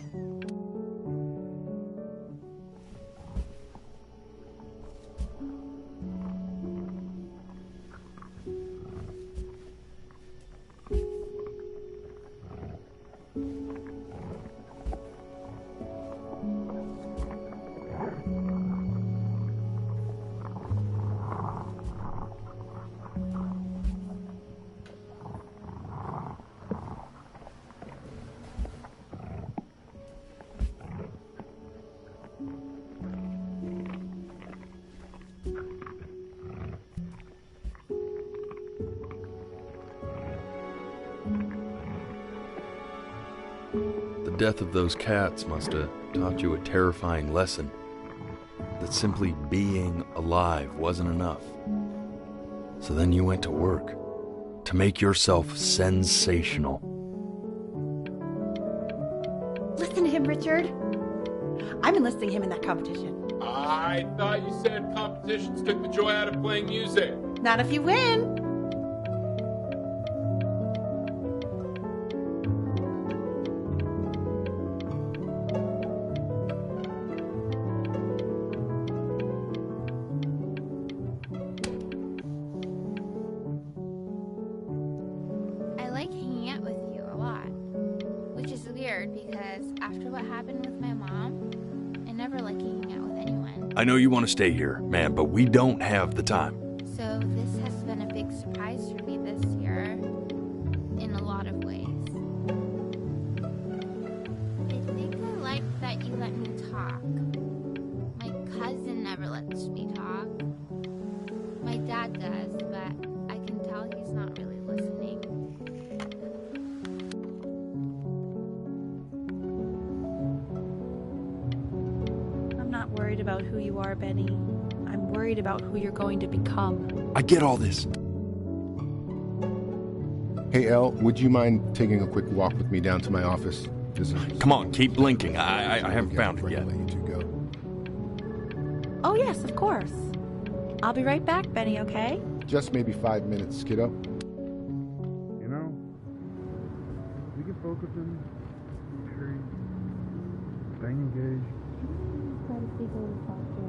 The death of those cats must have taught you a terrifying lesson. That simply being alive wasn't enough. So then you went to work to make yourself sensational. Listen to him, Richard. I'm enlisting him in that competition. I thought you said competitions took the joy out of playing music. Not if you win. I like hanging out with you a lot, which is weird because after what happened with my mom, I never like hanging out with anyone. I know you want to stay here, man, but we don't have the time. So this has been a big surprise for me this year, in a lot of ways. I think I like that you let me talk. My cousin never lets me talk. My dad does, but I can tell he's not really listening. I'm not worried about who you are, Benny. I'm worried about who you're going to become. I get all this. Hey, Elle, would you mind taking a quick walk with me down to my office? Come on, keep blinking. I haven't found it yet. Oh, yes, of course. I'll be right back, Benny, okay? Just maybe 5 minutes, kiddo. You know, we can focus him, make sure he's staying engaged. Try to speak a little softer.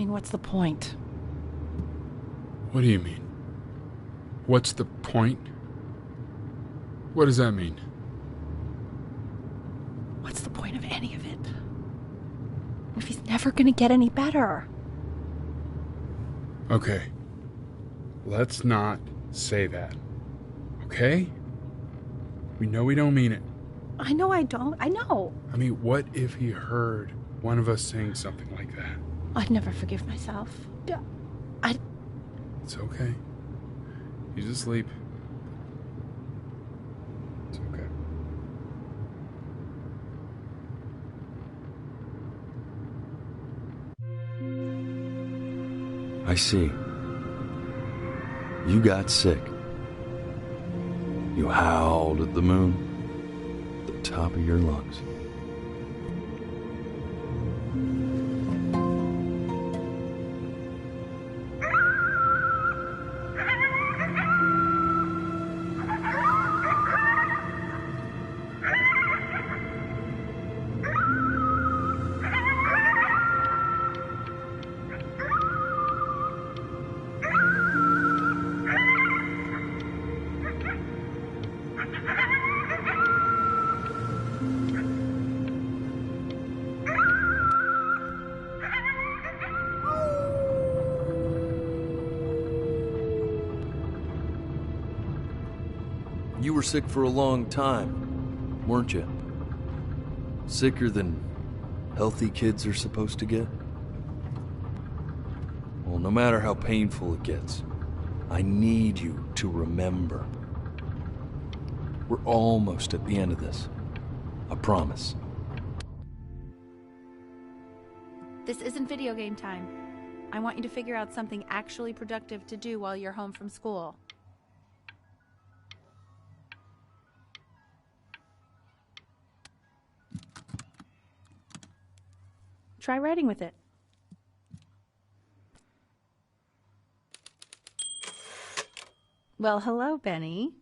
What's the point? What do you mean? What's the point? What does that mean? What's the point of any of it? If he's never gonna get any better. Okay. Let's not say that. Okay? We know we don't mean it. I know I don't. I know. I mean, what if he heard one of us saying something like that? I'd never forgive myself. It's okay. He's asleep. It's okay. I see. You got sick. You howled at the moon, at the top of your lungs. You were sick for a long time, weren't you? Sicker than healthy kids are supposed to get? Well, no matter how painful it gets, I need you to remember. We're almost at the end of this. I promise. This isn't video game time. I want you to figure out something actually productive to do while you're home from school. Try writing with it. Well, hello, Benny.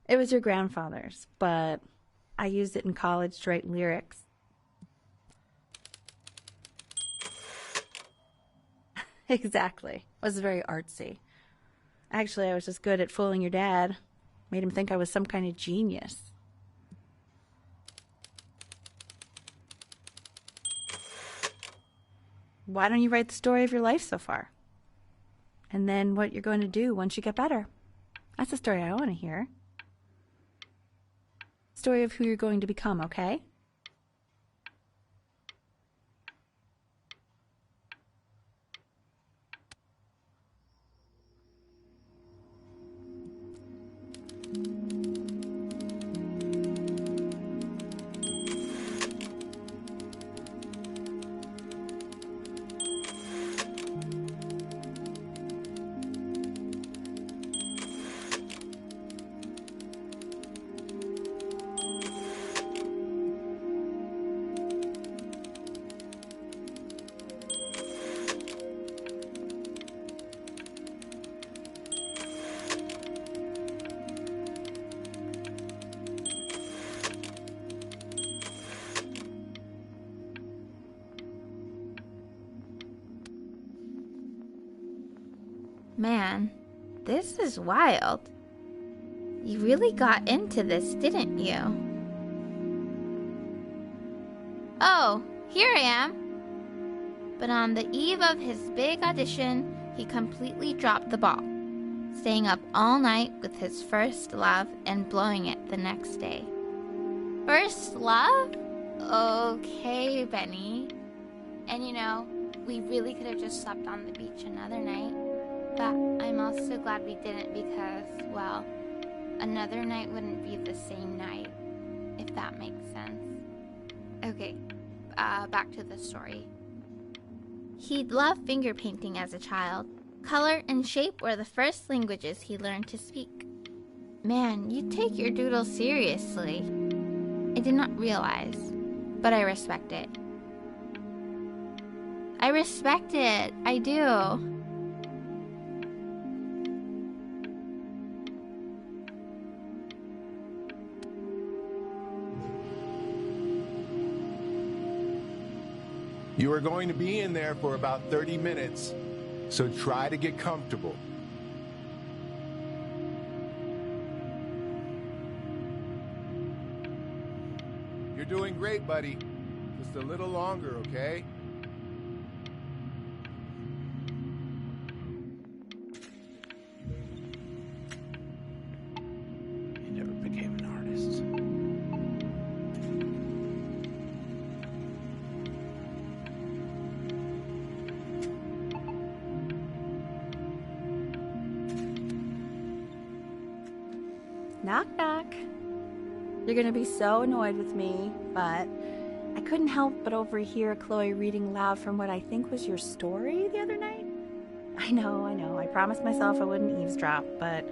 It was your grandfather's, but I used it in college to write lyrics. Exactly. It was very artsy. Actually, I was just good at fooling your dad. Made him think I was some kind of genius. Why don't you write the story of your life so far? And then what you're going to do once you get better. That's the story I want to hear. Story of who you're going to become, okay? Man, this is wild. You really got into this, didn't you? Oh, here I am. But on the eve of his big audition, he completely dropped the ball, staying up all night with his first love and blowing it the next day. First love? Okay, Benny. And you know, we really could have just slept on the beach another night. But I'm also glad we didn't because, well, another night wouldn't be the same night, if that makes sense. Okay, back to the story. He'd loved finger painting as a child. Color and shape were the first languages he learned to speak. Man, you take your doodle seriously. I did not realize, but I respect it. I respect it, I do. You are going to be in there for about 30 minutes, so try to get comfortable. You're doing great, buddy. Just a little longer, okay? You never became an artist. Knock, knock. You're gonna be so annoyed with me, but I couldn't help but overhear Chloe reading loud from what I think was your story the other night. I know. I promised myself I wouldn't eavesdrop, but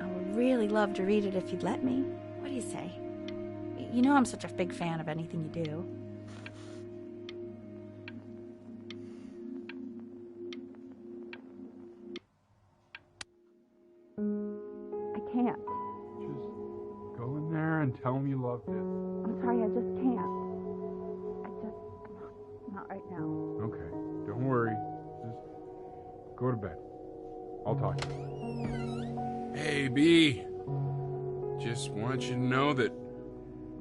I would really love to read it if you'd let me. What do you say? You know I'm such a big fan of anything you do. Can't. Just go in there and tell him you loved it. I'm sorry, I just can't. Not right now. Okay, don't worry. Just go to bed. I'll talk to you. Hey, B. Just want you to know that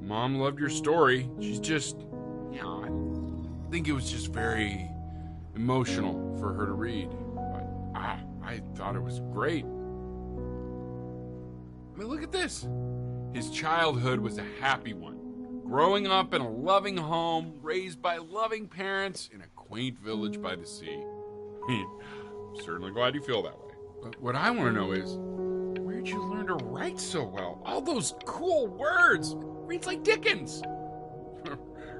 Mom loved your story. She's just, you know, I think it was just very emotional for her to read. But I thought it was great. I mean, look at this. His childhood was a happy one. Growing up in a loving home, raised by loving parents in a quaint village by the sea. I'm certainly glad you feel that way. But what I want to know is, where'd you learn to write so well? All those cool words. Reads like Dickens.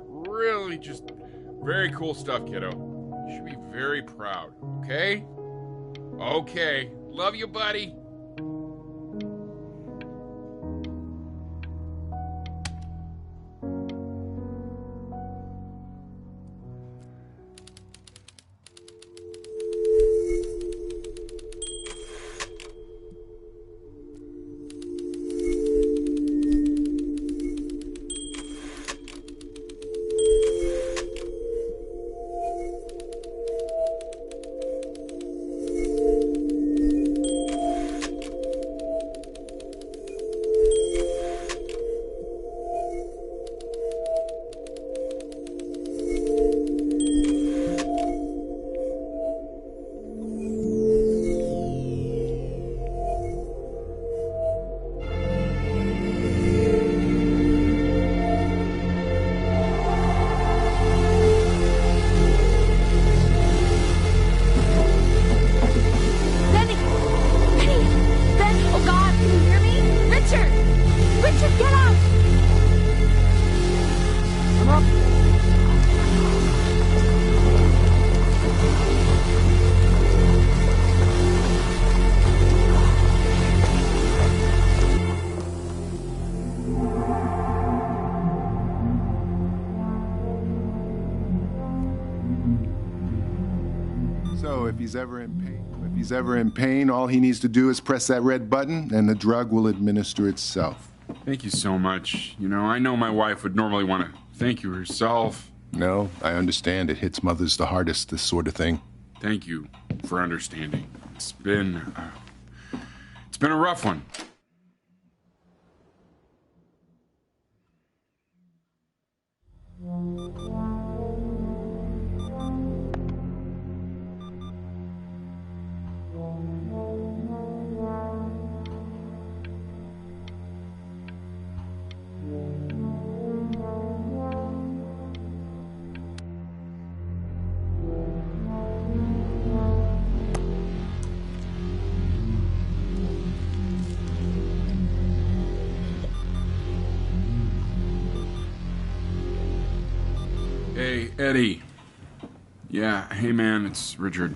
Really just very cool stuff, kiddo. You should be very proud, okay? Okay. Love you, buddy. So if he's ever in pain, all he needs to do is press that red button and the drug will administer itself. Thank you so much. You know, I know my wife would normally want to thank you herself. No, I understand. It hits mothers the hardest, this sort of thing. Thank you for understanding. It's been a rough one. Hey, Eddie. Yeah, hey man, it's Richard.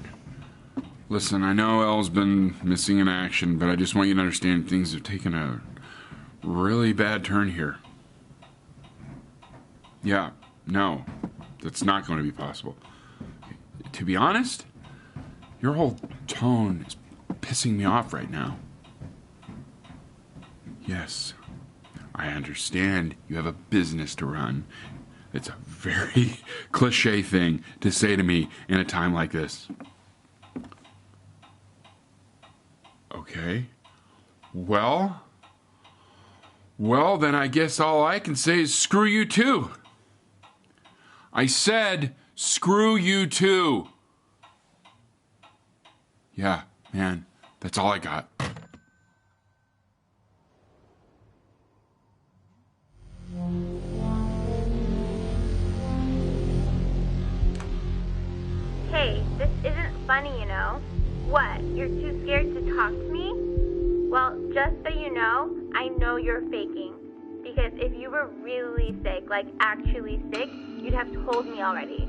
Listen, I know Elle's been missing in action, but I just want you to understand things have taken a really bad turn here. Yeah, no, that's not going to be possible. To be honest, your whole tone is pissing me off right now. Yes, I understand you have a business to run. It's a very cliche thing to say to me in a time like this. Okay. Well, then I guess all I can say is screw you too. I said screw you too. Yeah, man, that's all I got. Hey, this isn't funny, you know. What, you're too scared to talk to me? Well, just so you know, I know you're faking. Because if you were really sick, like actually sick, you'd have told me already.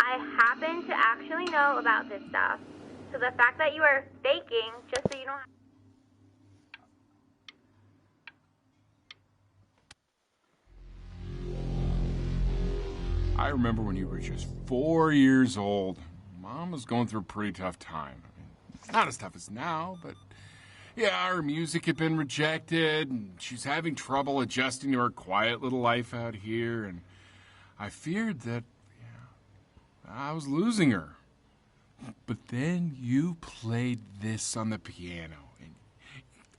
I happen to actually know about this stuff. So the fact that you are faking, just so you don't have... I remember when you were just 4 years old. Mom was going through a pretty tough time. I mean, not as tough as now, but yeah, her music had been rejected, and she's having trouble adjusting to her quiet little life out here, and I feared that I was losing her. But then you played this on the piano, and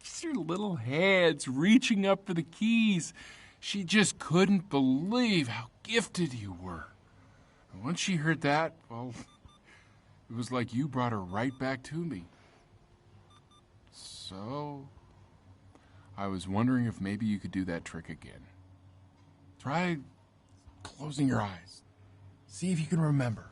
just your little hands reaching up for the keys. She just couldn't believe how gifted you were. And once she heard that, well, it was like you brought her right back to me. So, I was wondering if maybe you could do that trick again. Try closing your eyes. See if you can remember.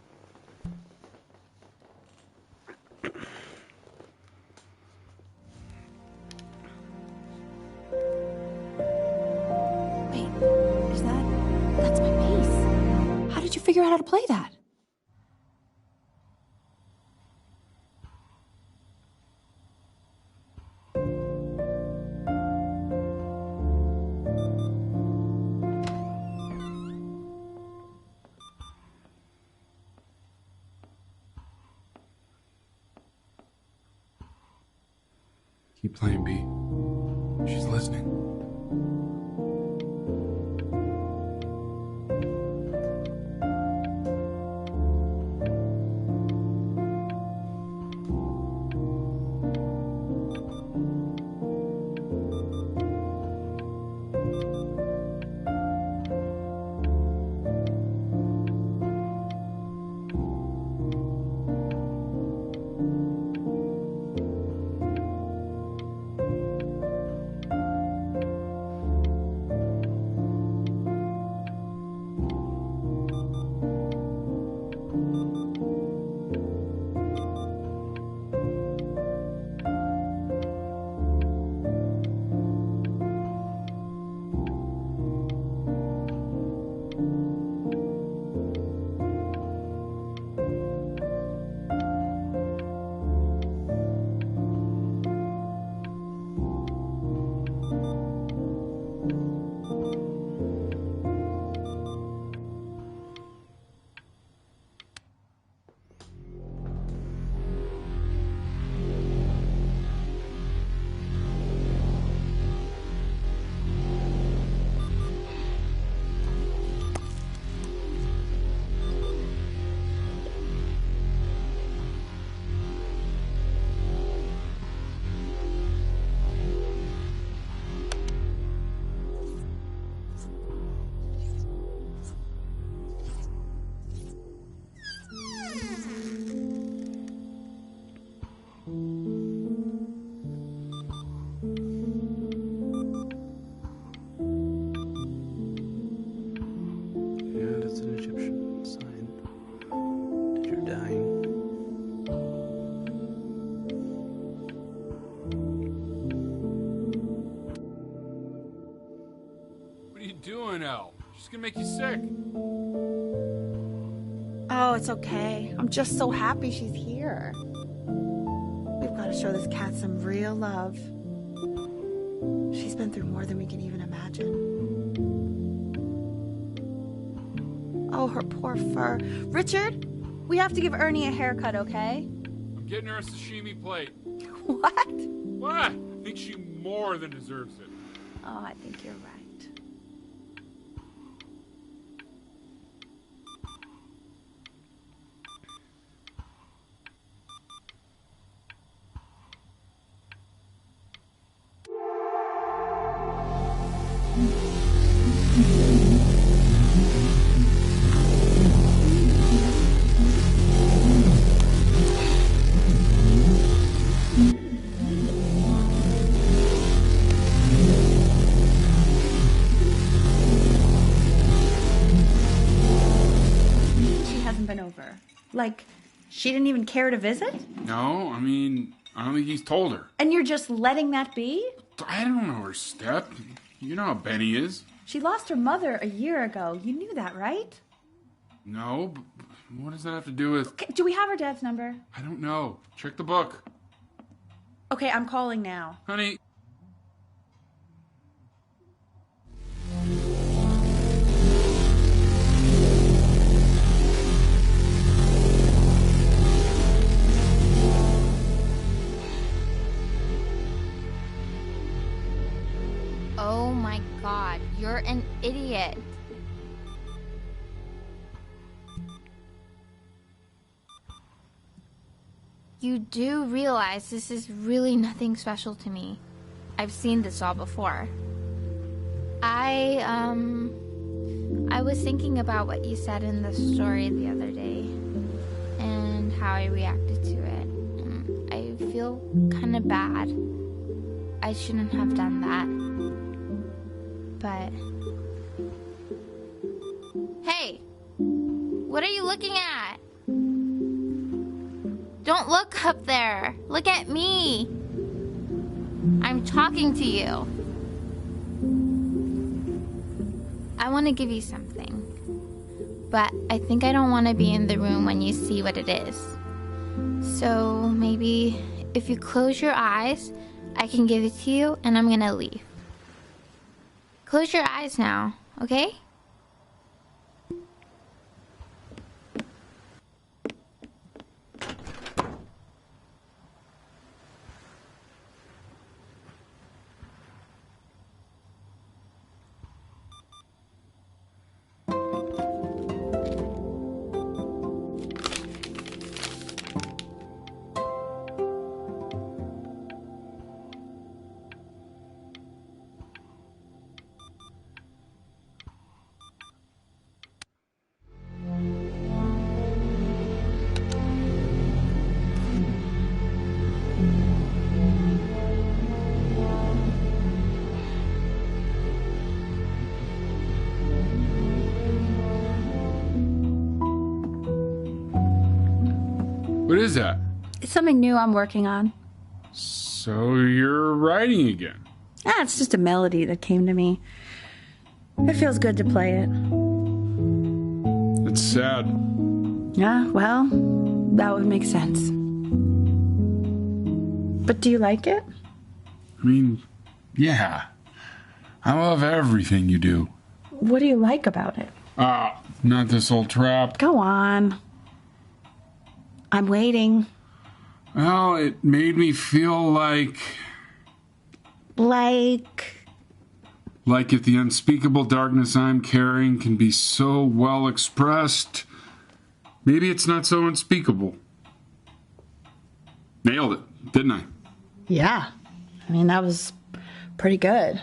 That's my bass. How did you figure out how to play that? Keep playing, B. She's listening. Doing, Elle? She's gonna make you sick. Oh, it's okay. I'm just so happy she's here. We've got to show this cat some real love. She's been through more than we can even imagine. Oh, her poor fur. Richard, we have to give Ernie a haircut, okay? I'm getting her a sashimi plate. What? What? I think she more than deserves it. Oh, I think you're right. Like, she didn't even care to visit? No, I mean, I don't think he's told her. And you're just letting that be? I don't know her step. You know how Benny is. She lost her mother a year ago. You knew that, right? No, but what does that have to do with... Okay, do we have her dad's number? I don't know. Check the book. Okay, I'm calling now. Honey... Oh my god, you're an idiot. You do realize this is really nothing special to me. I've seen this all before. I was thinking about what you said in the story the other day and how I reacted to it. I feel kind of bad. I shouldn't have done that. but... Hey! What are you looking at? Don't look up there. Look at me. I'm talking to you. I want to give you something. But I think I don't want to be in the room when you see what it is. So maybe if you close your eyes, I can give it to you and I'm going to leave. Close your eyes now, okay? What is that? It's something new I'm working on. So you're writing again? It's just a melody that came to me. It feels good to play it. It's sad. Yeah, well, that would make sense. But do you like it? I mean, yeah. I love everything you do. What do you like about it? Not this old trap. Go on. I'm waiting. Well, it made me feel like if the unspeakable darkness I'm carrying can be so well expressed, maybe it's not so unspeakable. Nailed it, didn't I? Yeah. I mean, that was pretty good.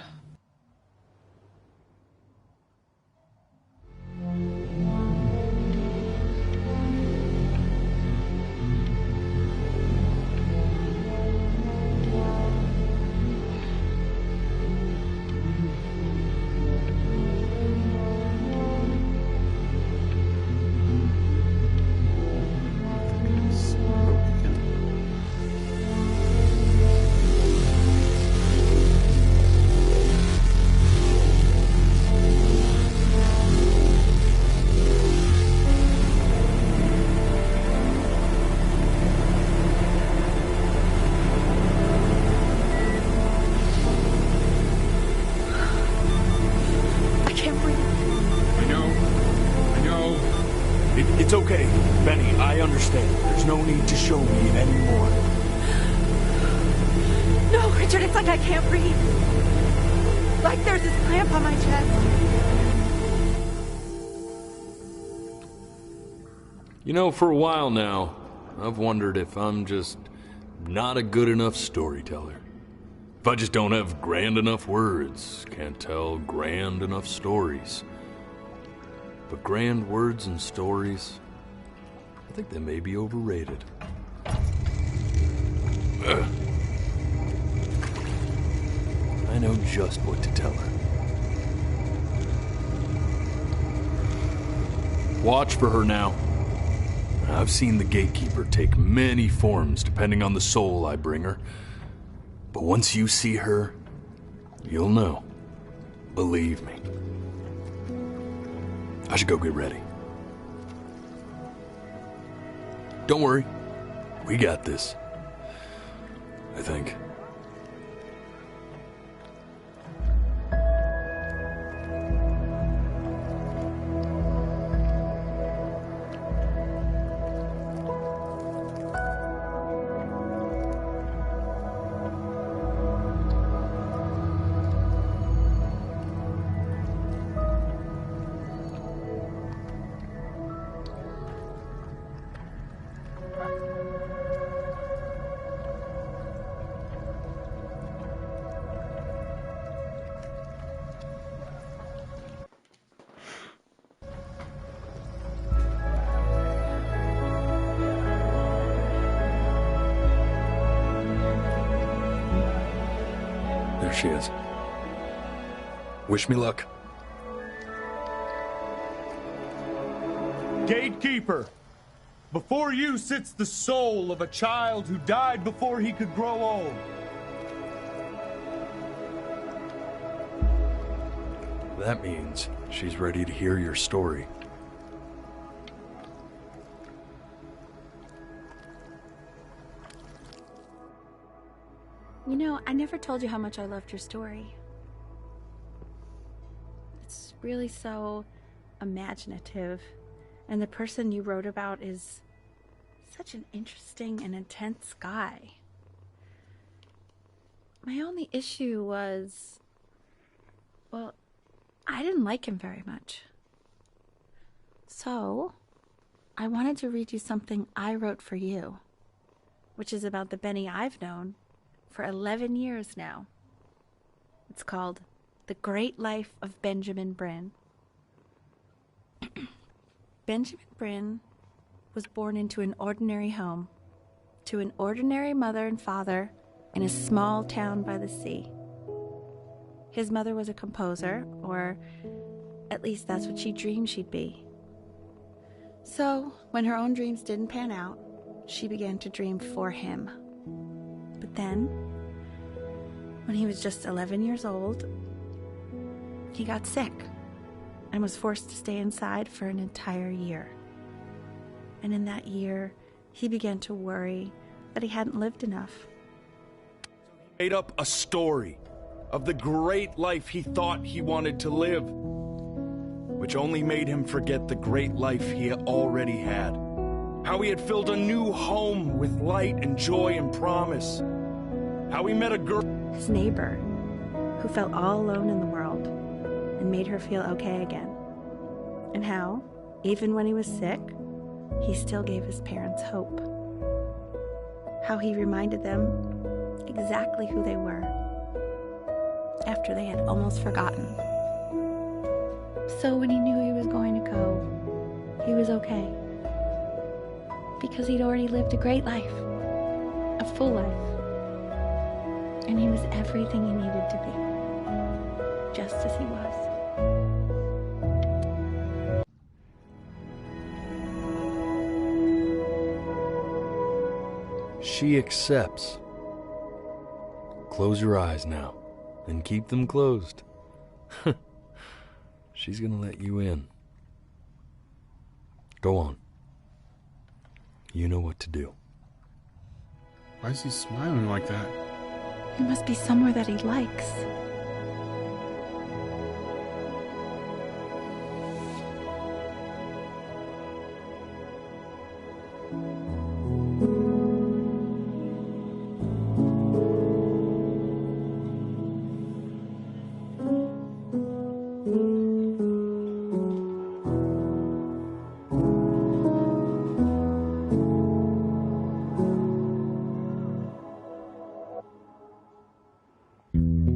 It's okay, Benny, I understand. There's no need to show me anymore. No, Richard, it's like I can't breathe. Like there's this clamp on my chest. You know, for a while now, I've wondered if I'm just not a good enough storyteller. If I just don't have grand enough words, can't tell grand enough stories. But grand words and stories, I think they may be overrated. I know just what to tell her. Watch for her now. I've seen the gatekeeper take many forms depending on the soul I bring her. But once you see her, you'll know. Believe me. I should go get ready. Don't worry. We got this. I think. There she is. Wish me luck. Gatekeeper, before you sits the soul of a child who died before he could grow old. That means she's ready to hear your story. You know, I never told you how much I loved your story. It's really so imaginative, and the person you wrote about is such an interesting and intense guy. My only issue was, well, I didn't like him very much. So, I wanted to read you something I wrote for you, which is about the Benny I've known for 11 years now. It's called The Great Life of Benjamin Brin. Benjamin Brin was born into an ordinary home, to an ordinary mother and father in a small town by the sea. His mother was a composer, or at least that's what she dreamed she'd be. So, when her own dreams didn't pan out, she began to dream for him. But then, when he was just 11 years old, he got sick and was forced to stay inside for an entire year. And in that year, he began to worry that he hadn't lived enough. Made up a story of the great life he thought he wanted to live, which only made him forget the great life he already had. How he had filled a new home with light and joy and promise. How he met a girl, his neighbor, who felt all alone in the world and made her feel okay again. And how, even when he was sick, he still gave his parents hope. How he reminded them exactly who they were after they had almost forgotten. So when he knew he was going to go, he was okay. Because he'd already lived a great life, a full life. And he was everything he needed to be, just as he was. She accepts. Close your eyes now, and keep them closed. She's gonna let you in. Go on. You know what to do. Why is he smiling like that? It must be somewhere that he likes.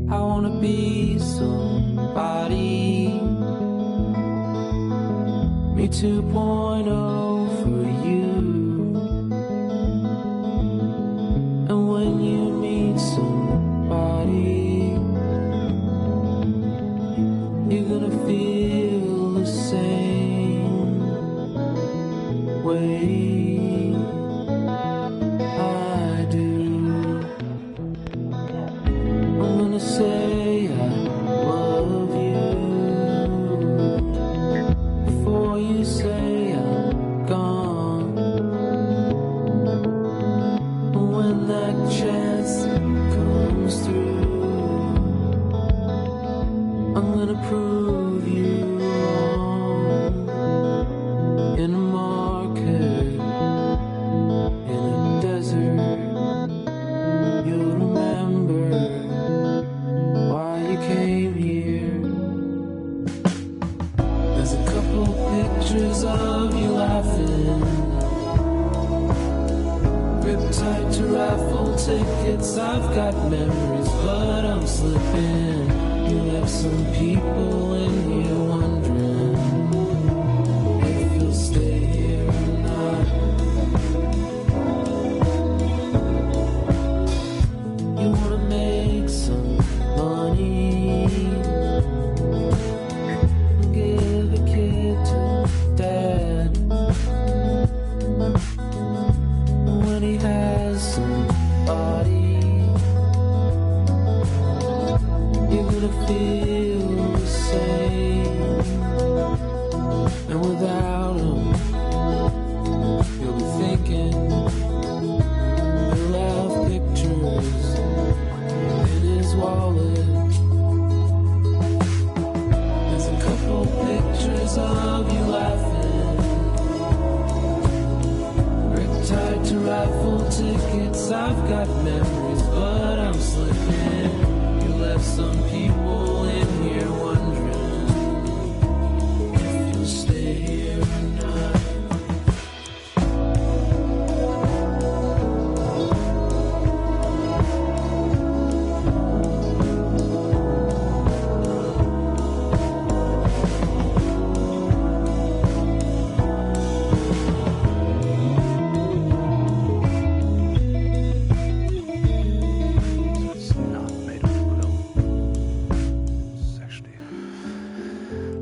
I wanna be somebody. Me 2.0 for you. And when you meet somebody, you're gonna feel the same way I do. I'm gonna say I love you before you say I'm gone. And when that chance comes through, I'm gonna prove you wrong. In a market, in a desert, you'll remember why you came here. There's a couple pictures of you laughing, gripped tight to raffle tickets. I've got memories, but I'm slipping. You left some people in here wondering if you'll stay here or not. You wanna make some money, tickets, I've got memories, but I'm slipping. You left some people in here wondering if you'll stay here or not.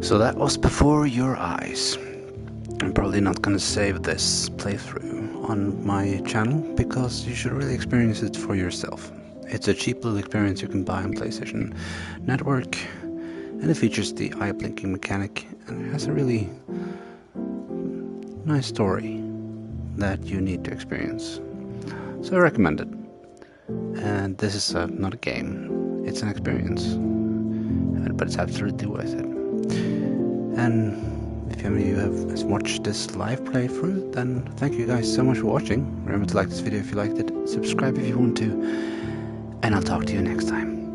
So that was Before Your Eyes. I'm probably not gonna save this playthrough on my channel because you should really experience it for yourself. It's a cheap little experience you can buy on PlayStation Network, and it features the eye blinking mechanic and it has a really nice story that you need to experience. So I recommend it. And this is not a game, it's an experience, but it's absolutely worth it. And if any of you have watched this live playthrough, then thank you guys so much for watching. Remember to like this video if you liked it, subscribe if you want to, and I'll talk to you next time.